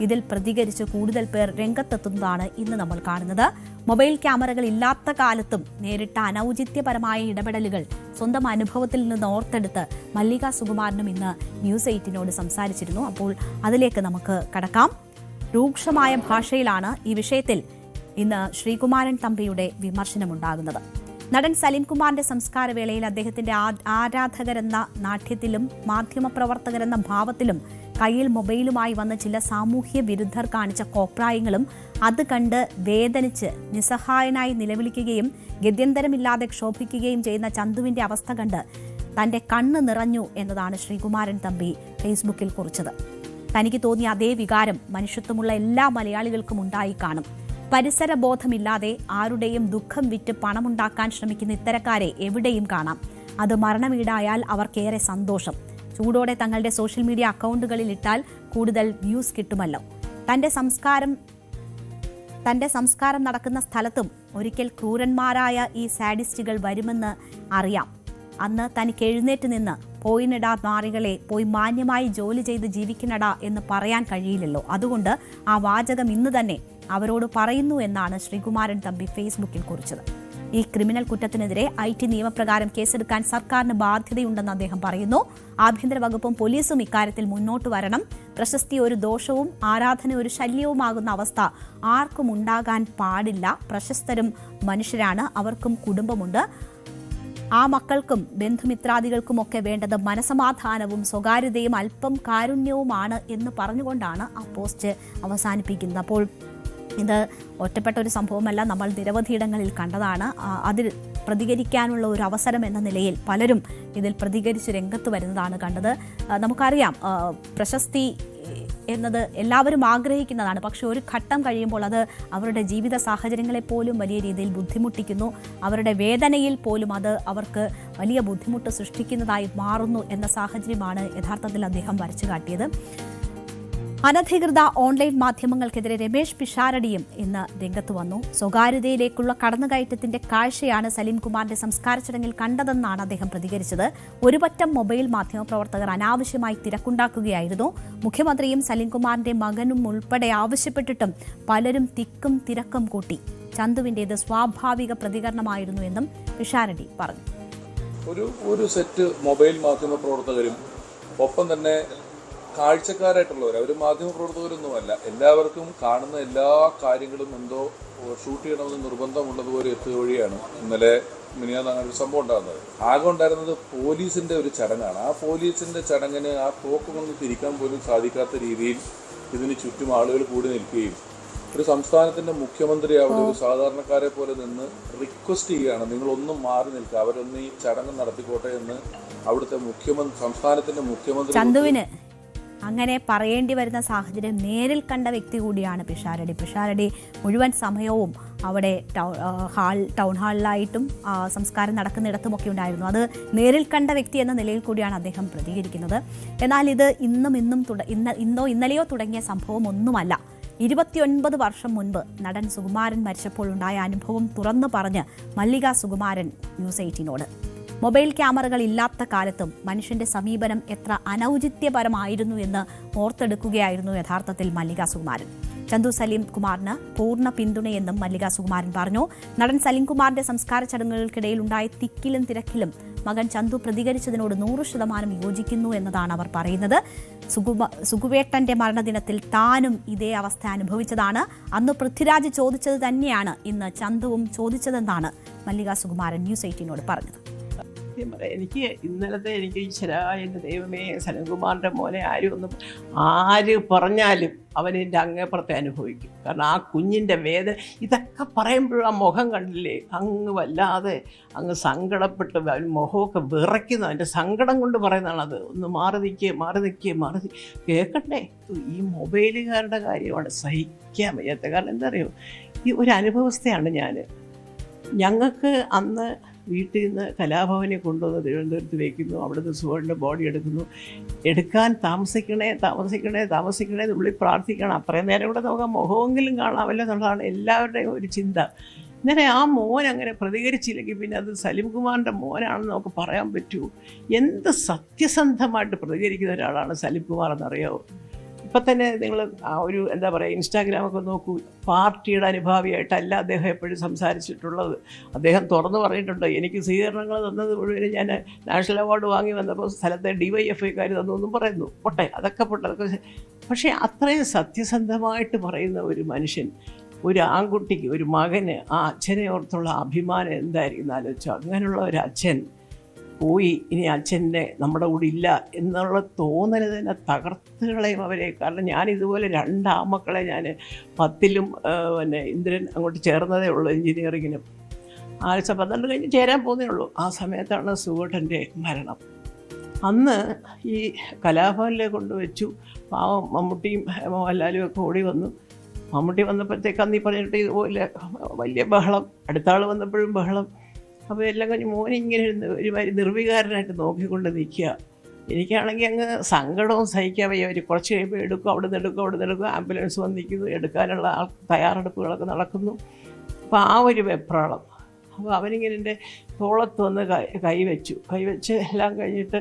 ഇതിൽ പ്രതികരിച്ച് കൂടുതൽ പേർ രംഗത്തെത്തുന്നതാണ് ഇന്ന് നമ്മൾ കാണുന്നത്. മൊബൈൽ ക്യാമറകൾ ഇല്ലാത്ത കാലത്തും നേരിട്ട അനൌചിത്യപരമായ ഇടപെടലുകൾ സ്വന്തം അനുഭവത്തിൽ നിന്ന് ഓർത്തെടുത്ത് മല്ലിക സുകുമാരനും ഇന്ന് ന്യൂസ് 8നോട് സംസാരിച്ചിരുന്നു. അപ്പോൾ അതിലേക്ക് നമുക്ക് കടക്കാം. രൂക്ഷമായ ഭാഷയിലാണ് ഈ വിഷയത്തിൽ ഇന്ന് ശ്രീകുമാരൻ തമ്പിയുടെ വിമർശനമുണ്ടാകുന്നത്. നടൻ സലിം കുമാറിന്റെ സംസ്കാരവേളയിൽ അദ്ദേഹത്തിന്റെ ആരാധകരെന്ന നാട്യത്തിലും മാധ്യമപ്രവർത്തകരെന്ന ഭാവത്തിലും കയ്യിൽ മൊബൈലുമായി വന്ന ചില സാമൂഹ്യ വിരുദ്ധർ കാണിച്ച കോപ്രായങ്ങളും അത് കണ്ട് വേദനിച്ച് നിസ്സഹായനായി നിലവിളിക്കുകയും ഗത്യന്തരമില്ലാതെ ക്ഷോഭിക്കുകയും ചെയ്യുന്ന ചന്തുവിന്റെ അവസ്ഥ കണ്ട് തന്റെ കണ്ണ് നിറഞ്ഞു എന്നതാണ് ശ്രീകുമാരൻ തമ്പി ഫേസ്ബുക്കിൽ കുറിച്ചത്. തനിക്ക് തോന്നിയ അതേ വികാരം മനുഷ്യത്വമുള്ള എല്ലാ മലയാളികൾക്കും ഉണ്ടായി കാണും. പരിസരബോധമില്ലാതെ ആരുടെയും ദുഃഖം വിറ്റ് പണമുണ്ടാക്കാൻ ശ്രമിക്കുന്ന ഇത്തരക്കാരെ എവിടെയും കാണാം. അത് മരണവീടായാൽ അവർക്കേറെ സന്തോഷം. ചൂടോടെ തങ്ങളുടെ സോഷ്യൽ മീഡിയ അക്കൗണ്ടുകളിൽ ഇട്ടാൽ കൂടുതൽ വ്യൂസ് കിട്ടുമല്ലോ. തന്റെ സംസ്കാരം നടക്കുന്ന സ്ഥലത്തും ഒരിക്കൽ ക്രൂരന്മാരായ ഈ സാഡിസ്റ്റുകൾ വരുമെന്ന് അറിയാം. അന്ന് തനിക്ക് എഴുന്നേറ്റ് നിന്ന് പോയിനിടാ നാറികളെ, പോയി മാന്യമായി ജോലി ചെയ്ത് ജീവിക്കണടാ എന്ന് പറയാൻ കഴിയില്ലല്ലോ. അതുകൊണ്ട് ആ വാചകം ഇന്ന് തന്നെ അവരോട് പറയുന്നു എന്നാണ് ശ്രീകുമാരൻ തമ്പി ഫേസ്ബുക്കിൽ കുറിച്ചത്. ഈ ക്രിമിനൽ കുറ്റത്തിനെതിരെ IT നിയമപ്രകാരം കേസെടുക്കാൻ സർക്കാരിന് ബാധ്യതയുണ്ടെന്ന് അദ്ദേഹം പറയുന്നു. ആഭ്യന്തര വകുപ്പും പോലീസും ഇക്കാര്യത്തിൽ മുന്നോട്ട് വരണം. പ്രശസ്തി ഒരു ദോഷവും ആരാധന ഒരു ശല്യവുമാകുന്ന അവസ്ഥ ആർക്കും ഉണ്ടാകാൻ പാടില്ല. പ്രശസ്തരും മനുഷ്യരാണ്, അവർക്കും കുടുംബമുണ്ട്. ആ മക്കൾക്കും ബന്ധുമിത്രാദികൾക്കുമൊക്കെ വേണ്ടത് മനസമാധാനവും സ്വകാര്യതയും അല്പം കാരുണ്യവുമാണ് എന്ന് പറഞ്ഞുകൊണ്ടാണ് ആ പോസ്റ്റ് അവസാനിപ്പിക്കുന്നത്. അപ്പോൾ ഇത് ഒറ്റപ്പെട്ട ഒരു സംഭവമല്ല, നമ്മൾ നിരവധിയിടങ്ങളിൽ കണ്ടതാണ്. അതിൽ പ്രതികരിക്കാനുള്ള ഒരു അവസരം എന്ന നിലയിൽ പലരും ഇതിൽ പ്രതികരിച്ച് രംഗത്ത് വരുന്നതാണ് കണ്ടത്. നമുക്കറിയാം, പ്രശസ്തി എന്നത് എല്ലാവരും ആഗ്രഹിക്കുന്നതാണ്. പക്ഷെ ഒരു ഘട്ടം കഴിയുമ്പോൾ അത് അവരുടെ ജീവിത സാഹചര്യങ്ങളെ പോലും വലിയ രീതിയിൽ ബുദ്ധിമുട്ടിക്കുന്നു. അവരുടെ വേദനയിൽ പോലും അത് അവർക്ക് വലിയ ബുദ്ധിമുട്ട് സൃഷ്ടിക്കുന്നതായി മാറുന്നു എന്ന സാഹചര്യമാണ് യഥാർത്ഥത്തിൽ അദ്ദേഹം വരച്ചു കാട്ടിയത്. അനധികൃത ഓൺലൈൻ മാധ്യമങ്ങൾക്കെതിരെ രമേശ് പിഷാരടിയും ഇന്ന് രംഗത്ത് വന്നു. സ്വകാര്യതയിലേക്കുള്ള കടന്നുകയറ്റത്തിന്റെ കാഴ്ചയാണ് സലീംകുമാറിന്റെ സംസ്കാര ചടങ്ങിൽ കണ്ടതെന്നാണ് അദ്ദേഹം പ്രതികരിച്ചത്. ഒരുപറ്റം മൊബൈൽ മാധ്യമപ്രവർത്തകർ അനാവശ്യമായി തിരക്കുണ്ടാക്കുകയായിരുന്നു. മുഖ്യമന്ത്രിയും സലീംകുമാറിന്റെ മകനും ഉൾപ്പെടെ ആവശ്യപ്പെട്ടിട്ടും പലരും തിക്കും തിരക്കും കൂട്ടി. ചന്തുവിന്റേത് സ്വാഭാവിക പ്രതികരണമായിരുന്നു എന്നും പിഷാരടി പറഞ്ഞു. ഒരു സെറ്റ് മൊബൈൽ മാധ്യമ പ്രവർത്തകരും ഒപ്പം തന്നെ കാഴ്ചക്കാരായിട്ടുള്ളവർ, അവർ മാധ്യമപ്രവർത്തകരൊന്നുമല്ല, എല്ലാവർക്കും കാണുന്ന എല്ലാ കാര്യങ്ങളും എന്തോ ഷൂട്ട് ചെയ്യണമെന്ന് നിർബന്ധമുള്ളതുപോലെ എത്തുക വഴിയാണ് ഇന്നലെ മിനിയാന്ന് അങ്ങനെ ഒരു സംഭവം ഉണ്ടാകുന്നത്. ആകെ ഉണ്ടായിരുന്നത് പോലീസിന്റെ ഒരു ചടങ്ങാണ്. ആ പോലീസിന്റെ ചടങ്ങിന് ആ പോക്കുമൊന്ന് തിരിക്കാൻ പോലും സാധിക്കാത്ത രീതിയിൽ ഇതിന് ചുറ്റും ആളുകൾ കൂടി നിൽക്കുകയും ഒരു സംസ്ഥാനത്തിന്റെ മുഖ്യമന്ത്രി അവിടെ ഒരു സാധാരണക്കാരെ പോലെ നിന്ന് റിക്വസ്റ്റ് ചെയ്യുകയാണ്, നിങ്ങളൊന്നും മാറി നിൽക്കുക, അവരൊന്ന് ഈ ചടങ്ങ് നടത്തിക്കോട്ടെ എന്ന് അവിടുത്തെ സംസ്ഥാനത്തിന്റെ മുഖ്യമന്ത്രി അങ്ങനെ പറയേണ്ടി വരുന്ന സാഹചര്യം നേരിൽ കണ്ട വ്യക്തി കൂടിയാണ് പിഷാരടി. പിഷാരടി മുഴുവൻ സമയവും അവിടെ ടൗൺ ഹാളിലായിട്ടും സംസ്കാരം നടക്കുന്നിടത്തുമൊക്കെ ഉണ്ടായിരുന്നു. അത് നേരിൽ കണ്ട വ്യക്തി എന്ന നിലയിൽ കൂടിയാണ് അദ്ദേഹം പ്രതികരിക്കുന്നത്. എന്നാൽ ഇത് ഇന്നലെയോ തുടങ്ങിയ സംഭവം ഒന്നുമല്ല. 29 വർഷം മുൻപ് നടൻ സുകുമാരൻ മരിച്ചപ്പോൾ ഉണ്ടായ അനുഭവം തുറന്നു പറഞ്ഞ് മല്ലിക സുകുമാരൻ ന്യൂസ് 18നോട്. മൊബൈൽ ക്യാമറകൾ ഇല്ലാത്ത കാലത്തും മനുഷ്യന്റെ സമീപനം എത്ര അനൗചിത്യപരമായിരുന്നു എന്ന് ഓർത്തെടുക്കുകയായിരുന്നു യഥാർത്ഥത്തിൽ മല്ലിക സുകുമാരൻ. ചന്തു സലീം കുമാറിന് പൂർണ്ണ പിന്തുണയെന്നും മല്ലിക സുകുമാരൻ പറഞ്ഞു. നടൻ സലീം കുമാറിന്റെ സംസ്കാര ചടങ്ങുകൾക്കിടയിൽ ഉണ്ടായ തിക്കിലും തിരക്കിലും മകൻ ചന്തു പ്രതികരിച്ചതിനോട് 100% യോജിക്കുന്നു എന്നതാണ് അവർ പറയുന്നത്. സുകുവേട്ടന്റെ മരണദിനത്തിൽ താനും ഇതേ അവസ്ഥ അനുഭവിച്ചതാണ്. അന്ന് പൃഥ്വിരാജ് ചോദിച്ചത് തന്നെയാണ് ഇന്ന് ചന്തുവും ചോദിച്ചതെന്നാണ് മല്ലിക സുകുമാരൻ ന്യൂസ് 18നോട് പറഞ്ഞത്. എനിക്ക് ഇന്നലത്തെ എൻ്റെ ദൈവമേ, സലീംകുമാറിൻ്റെ മോനെ ആര് പറഞ്ഞാലും അവനെൻ്റെ അങ്ങേപ്പുറത്തെ അനുഭവിക്കും. കാരണം ആ കുഞ്ഞിൻ്റെ വേദന ഇതൊക്കെ പറയുമ്പോഴും ആ മുഖം കണ്ടില്ലേ, അങ്ങ് വല്ലാതെ അങ്ങ് സങ്കടപ്പെട്ട് മുഖമൊക്കെ വിറയ്ക്കുന്നു. അതിൻ്റെ സങ്കടം കൊണ്ട് പറയുന്നതാണത്. ഒന്ന് മാറി നിൽക്കുക കേൾക്കണ്ടേ. ഈ മൊബൈലുകാരുടെ കാര്യമാണ് സഹിക്കാൻ വയ്യാത്ത. കാരണം എന്താ അറിയോ, ഈ ഒരു അനുഭവസ്ഥയാണ് ഞങ്ങൾക്ക് അന്ന് വീട്ടിൽ നിന്ന് കലാഭവനെ കൊണ്ടുവന്ന് തിരുവനന്തപുരത്ത് വയ്ക്കുന്നു. അവിടുന്ന് സുഹൃത്തിൻ്റെ ബോഡി എടുക്കാൻ താമസിക്കണേ ഉള്ളിൽ പ്രാർത്ഥിക്കണം. അത്രയും നേരം കൂടെ നമുക്ക് മുഖമെങ്കിലും കാണാമല്ലോ എന്നുള്ളതാണ് എല്ലാവരുടെയും ഒരു ചിന്ത. ഇങ്ങനെ ആ മോൻ അങ്ങനെ പ്രതികരിച്ചില്ലെങ്കിൽ പിന്നെ അത് സലീംകുമാറിൻ്റെ മോനാണെന്ന് നമുക്ക് പറയാൻ പറ്റുമോ? എന്ത് സത്യസന്ധമായിട്ട് പ്രതികരിക്കുന്ന ഒരാളാണ് സലീംകുമാർ എന്നറിയാമോ? ഇപ്പം തന്നെ നിങ്ങൾ ആ ഒരു എന്താ പറയുക, ഇൻസ്റ്റാഗ്രാമൊക്കെ നോക്കൂ. പാർട്ടിയുടെ അനുഭാവിയായിട്ടല്ല അദ്ദേഹം എപ്പോഴും സംസാരിച്ചിട്ടുള്ളത്. അദ്ദേഹം തുറന്നു പറഞ്ഞിട്ടുണ്ട്, എനിക്ക് സ്വീകരണങ്ങൾ തന്നത് മുഴുവൻ ഞാൻ നാഷണൽ അവാർഡ് വാങ്ങി വന്നപ്പോൾ സ്ഥലത്തെ DYFIക്കാർ തന്നു എന്നും പറയുന്നു. അതൊക്കെ പക്ഷേ അത്രയും സത്യസന്ധമായിട്ട് പറയുന്ന ഒരു മനുഷ്യൻ, ഒരു ആൺകുട്ടിക്ക്, ഒരു മകന് ആ അച്ഛനെ ഓർത്തുള്ള അഭിമാനം എന്തായിരിക്കും ആലോചിച്ചോ? അങ്ങനെയുള്ള ഒരു അച്ഛൻ പോയി, ഇനി അച്ഛൻ്റെ നമ്മുടെ കൂടെ ഇല്ല എന്നുള്ള തോന്നൽ തന്നെ തകർത്തുകളയും അവരെ. കാരണം ഞാനിതുപോലെ 2 ആമക്കളെ ഞാൻ 10ലും പിന്നെ ഇന്ദ്രൻ അങ്ങോട്ട് ചേർന്നതേ ഉള്ളൂ എൻജിനീയറിങ്ങിനും. 12 കഴിഞ്ഞ് ചേരാൻ പോകുന്നേ ഉള്ളൂ. ആ സമയത്താണ് സുഗോട്ടൻ്റെ മരണം. അന്ന് ഈ കലാഭവനിലേക്ക് കൊണ്ടുവച്ചു. പാവം മമ്മൂട്ടിയും മോഹൻലാലും ഒക്കെ ഓടി വന്നു. മമ്മൂട്ടി വന്നപ്പോഴത്തേക്ക് അന്നീ പറഞ്ഞിട്ട് ഇതുപോലെ വലിയ ബഹളം, അടുത്ത ആൾ വന്നപ്പോഴും ബഹളം. അപ്പോൾ എല്ലാം കഴിഞ്ഞ് മോനിങ്ങനെ ഒരുമാതിരി നിർവികാരനായിട്ട് നോക്കിക്കൊണ്ട് നിൽക്കുക. എനിക്കാണെങ്കിൽ അങ്ങ് സങ്കടവും സഹിക്കാൻ വയ്യ. അവർ കുറച്ച് കഴിയുമ്പോൾ എടുക്കും, അവിടെ നിന്ന് എടുക്കും, ആംബുലൻസ് വന്ന് നിൽക്കുന്നു, എടുക്കാനുള്ള തയ്യാറെടുപ്പുകളൊക്കെ നടക്കുന്നു. അപ്പോൾ ആ ഒരു വെപ്രാളം. അപ്പോൾ അവനിങ്ങനെ എൻ്റെ തോളത്ത് വന്ന് കൈവച്ച് എല്ലാം കഴിഞ്ഞിട്ട്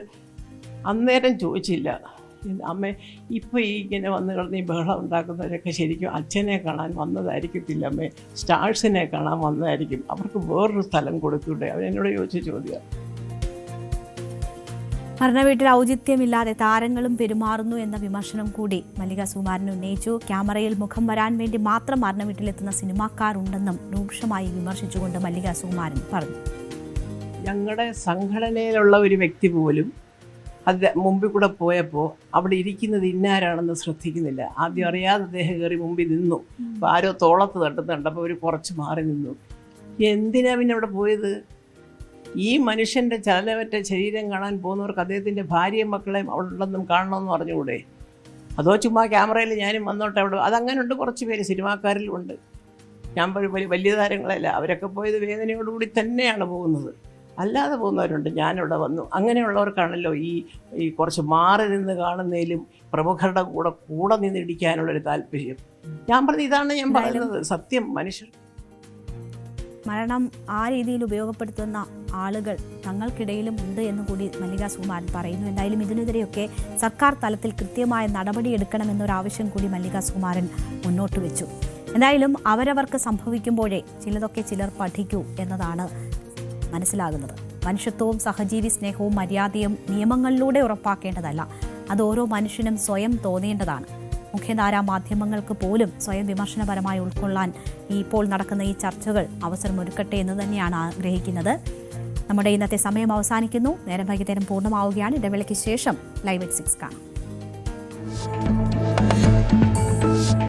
അന്നേരം ചോദിച്ചില്ല, അമ്മ ഇപ്പോൾ ഈ ഇങ്ങനെ വന്ന് കിടന്ന് ഈ ബഹളം ഉണ്ടാക്കുന്നവരൊക്കെ ശരിക്കും അച്ഛനെ കാണാൻ വന്നതായിരിക്കത്തില്ല അമ്മേ, സ്റ്റാർസിനെ കാണാൻ വന്നതായിരിക്കും, അവർക്ക് വേറൊരു സ്ഥലം കൊടുത്തൂടെ? അവനെന്നോട് ചോദിച്ച ചോദ്യം. മരണവീട്ടിൽ ഔചിത്യമില്ലാതെ താരങ്ങളും പെരുമാറുന്നു എന്ന വിമർശനം കൂടി മല്ലിക സുകുമാരൻ ഉന്നയിച്ചു. ക്യാമറയിൽ മുഖം വരാൻ വേണ്ടി മാത്രം മരണവീട്ടിലെത്തുന്ന സിനിമാക്കാരുണ്ടെന്നും രൂക്ഷമായി വിമർശിച്ചുകൊണ്ട് മല്ലിക സുകുമാരൻ പറഞ്ഞു. ഞങ്ങളുടെ സംഘടനയിലുള്ള ഒരു വ്യക്തി പോലും അത് മുമ്പിൽ കൂടെ പോയപ്പോൾ അവിടെ ഇരിക്കുന്നത് ഇന്നാരാണെന്ന് ശ്രദ്ധിക്കുന്നില്ല. ആദ്യം അറിയാതെ അദ്ദേഹം കയറി മുമ്പിൽ നിന്നു. അപ്പോൾ ആരോ തോളത്ത് തട്ടുന്നുണ്ടപ്പോൾ അവർ കുറച്ച് മാറി നിന്നു. എന്തിനാ പിന്നെ അവിടെ പോയത്? ഈ മനുഷ്യൻ്റെ ചലനമറ്റ ശരീരം കാണാൻ പോകുന്നവർക്ക് അദ്ദേഹത്തിൻ്റെ ഭാര്യയും മക്കളെയും അവിടെ ഉണ്ടെന്നും കാണണമെന്ന് പറഞ്ഞുകൂടെ? അതോ ചുമ്മാ ക്യാമറയിൽ ഞാനും വന്നോട്ടെ അവിടെ? അതങ്ങനെയുണ്ട്, കുറച്ച് പേര് സിനിമാക്കാരിലുണ്ട്. ഞാൻ വലിയ താരങ്ങളല്ല, അവരൊക്കെ പോയത് വേദനയോടുകൂടി തന്നെയാണ് പോകുന്നത്. അല്ലാതെ പോകുന്നവരുണ്ട്, ഞാനിവിടെ വന്നു. അങ്ങനെയുള്ളവർക്കാണല്ലോ ഈ കുറച്ച് മാറി നിന്ന് കാണുന്നതിലും പ്രമുഖരുടെ കൂടെ നിന്നിടിക്കാനുള്ളൊരു താല്പര്യം. ഞാൻ പറഞ്ഞു, ഇതാണ് ഞാൻ പറയുന്നത് സത്യം. മനുഷ്യർ മരണം ആ രീതിയിൽ ഉപയോഗപ്പെടുത്തുന്ന ആളുകൾ തങ്ങൾക്കിടയിലും ഉണ്ട് എന്ന് കൂടി മല്ലിക സുകുമാരൻ പറയുന്നു. എന്തായാലും ഇതിനെതിരെയൊക്കെ സർക്കാർ തലത്തിൽ കൃത്യമായ നടപടിയെടുക്കണമെന്നൊരാവശ്യം കൂടി മല്ലിക സുകുമാരൻ മുന്നോട്ട് വെച്ചു. എന്തായാലും അവരവർക്ക് സംഭവിക്കുമ്പോഴേ ചിലതൊക്കെ ചിലർ പഠിക്കൂ എന്നതാണ് മനസ്സിലാകുന്നത്. മനുഷ്യത്വവും സഹജീവി സ്നേഹവും മര്യാദയും നിയമങ്ങളിലൂടെ ഉറപ്പാക്കേണ്ടതല്ല, അത് ഓരോ മനുഷ്യനും സ്വയം തോന്നേണ്ടതാണ്. മുഖ്യധാരാ മാധ്യമങ്ങൾക്ക് പോലും സ്വയം വിമർശനപരമായി ഉൾക്കൊള്ളാൻ ഇപ്പോൾ നടക്കുന്ന ഈ ചർച്ചകൾ അവസരമൊരുക്കട്ടെ എന്ന് തന്നെയാണ് ആഗ്രഹിക്കുന്നത്. നമ്മുടെ ഇന്നത്തെ സമയം അവസാനിക്കുന്നു. നേരം വൈകുന്നേരം പൂർണ്ണമാവുകയാണ്. ഇടവേളയ്ക്ക് ശേഷം ലൈവ് at 6 കാണാം.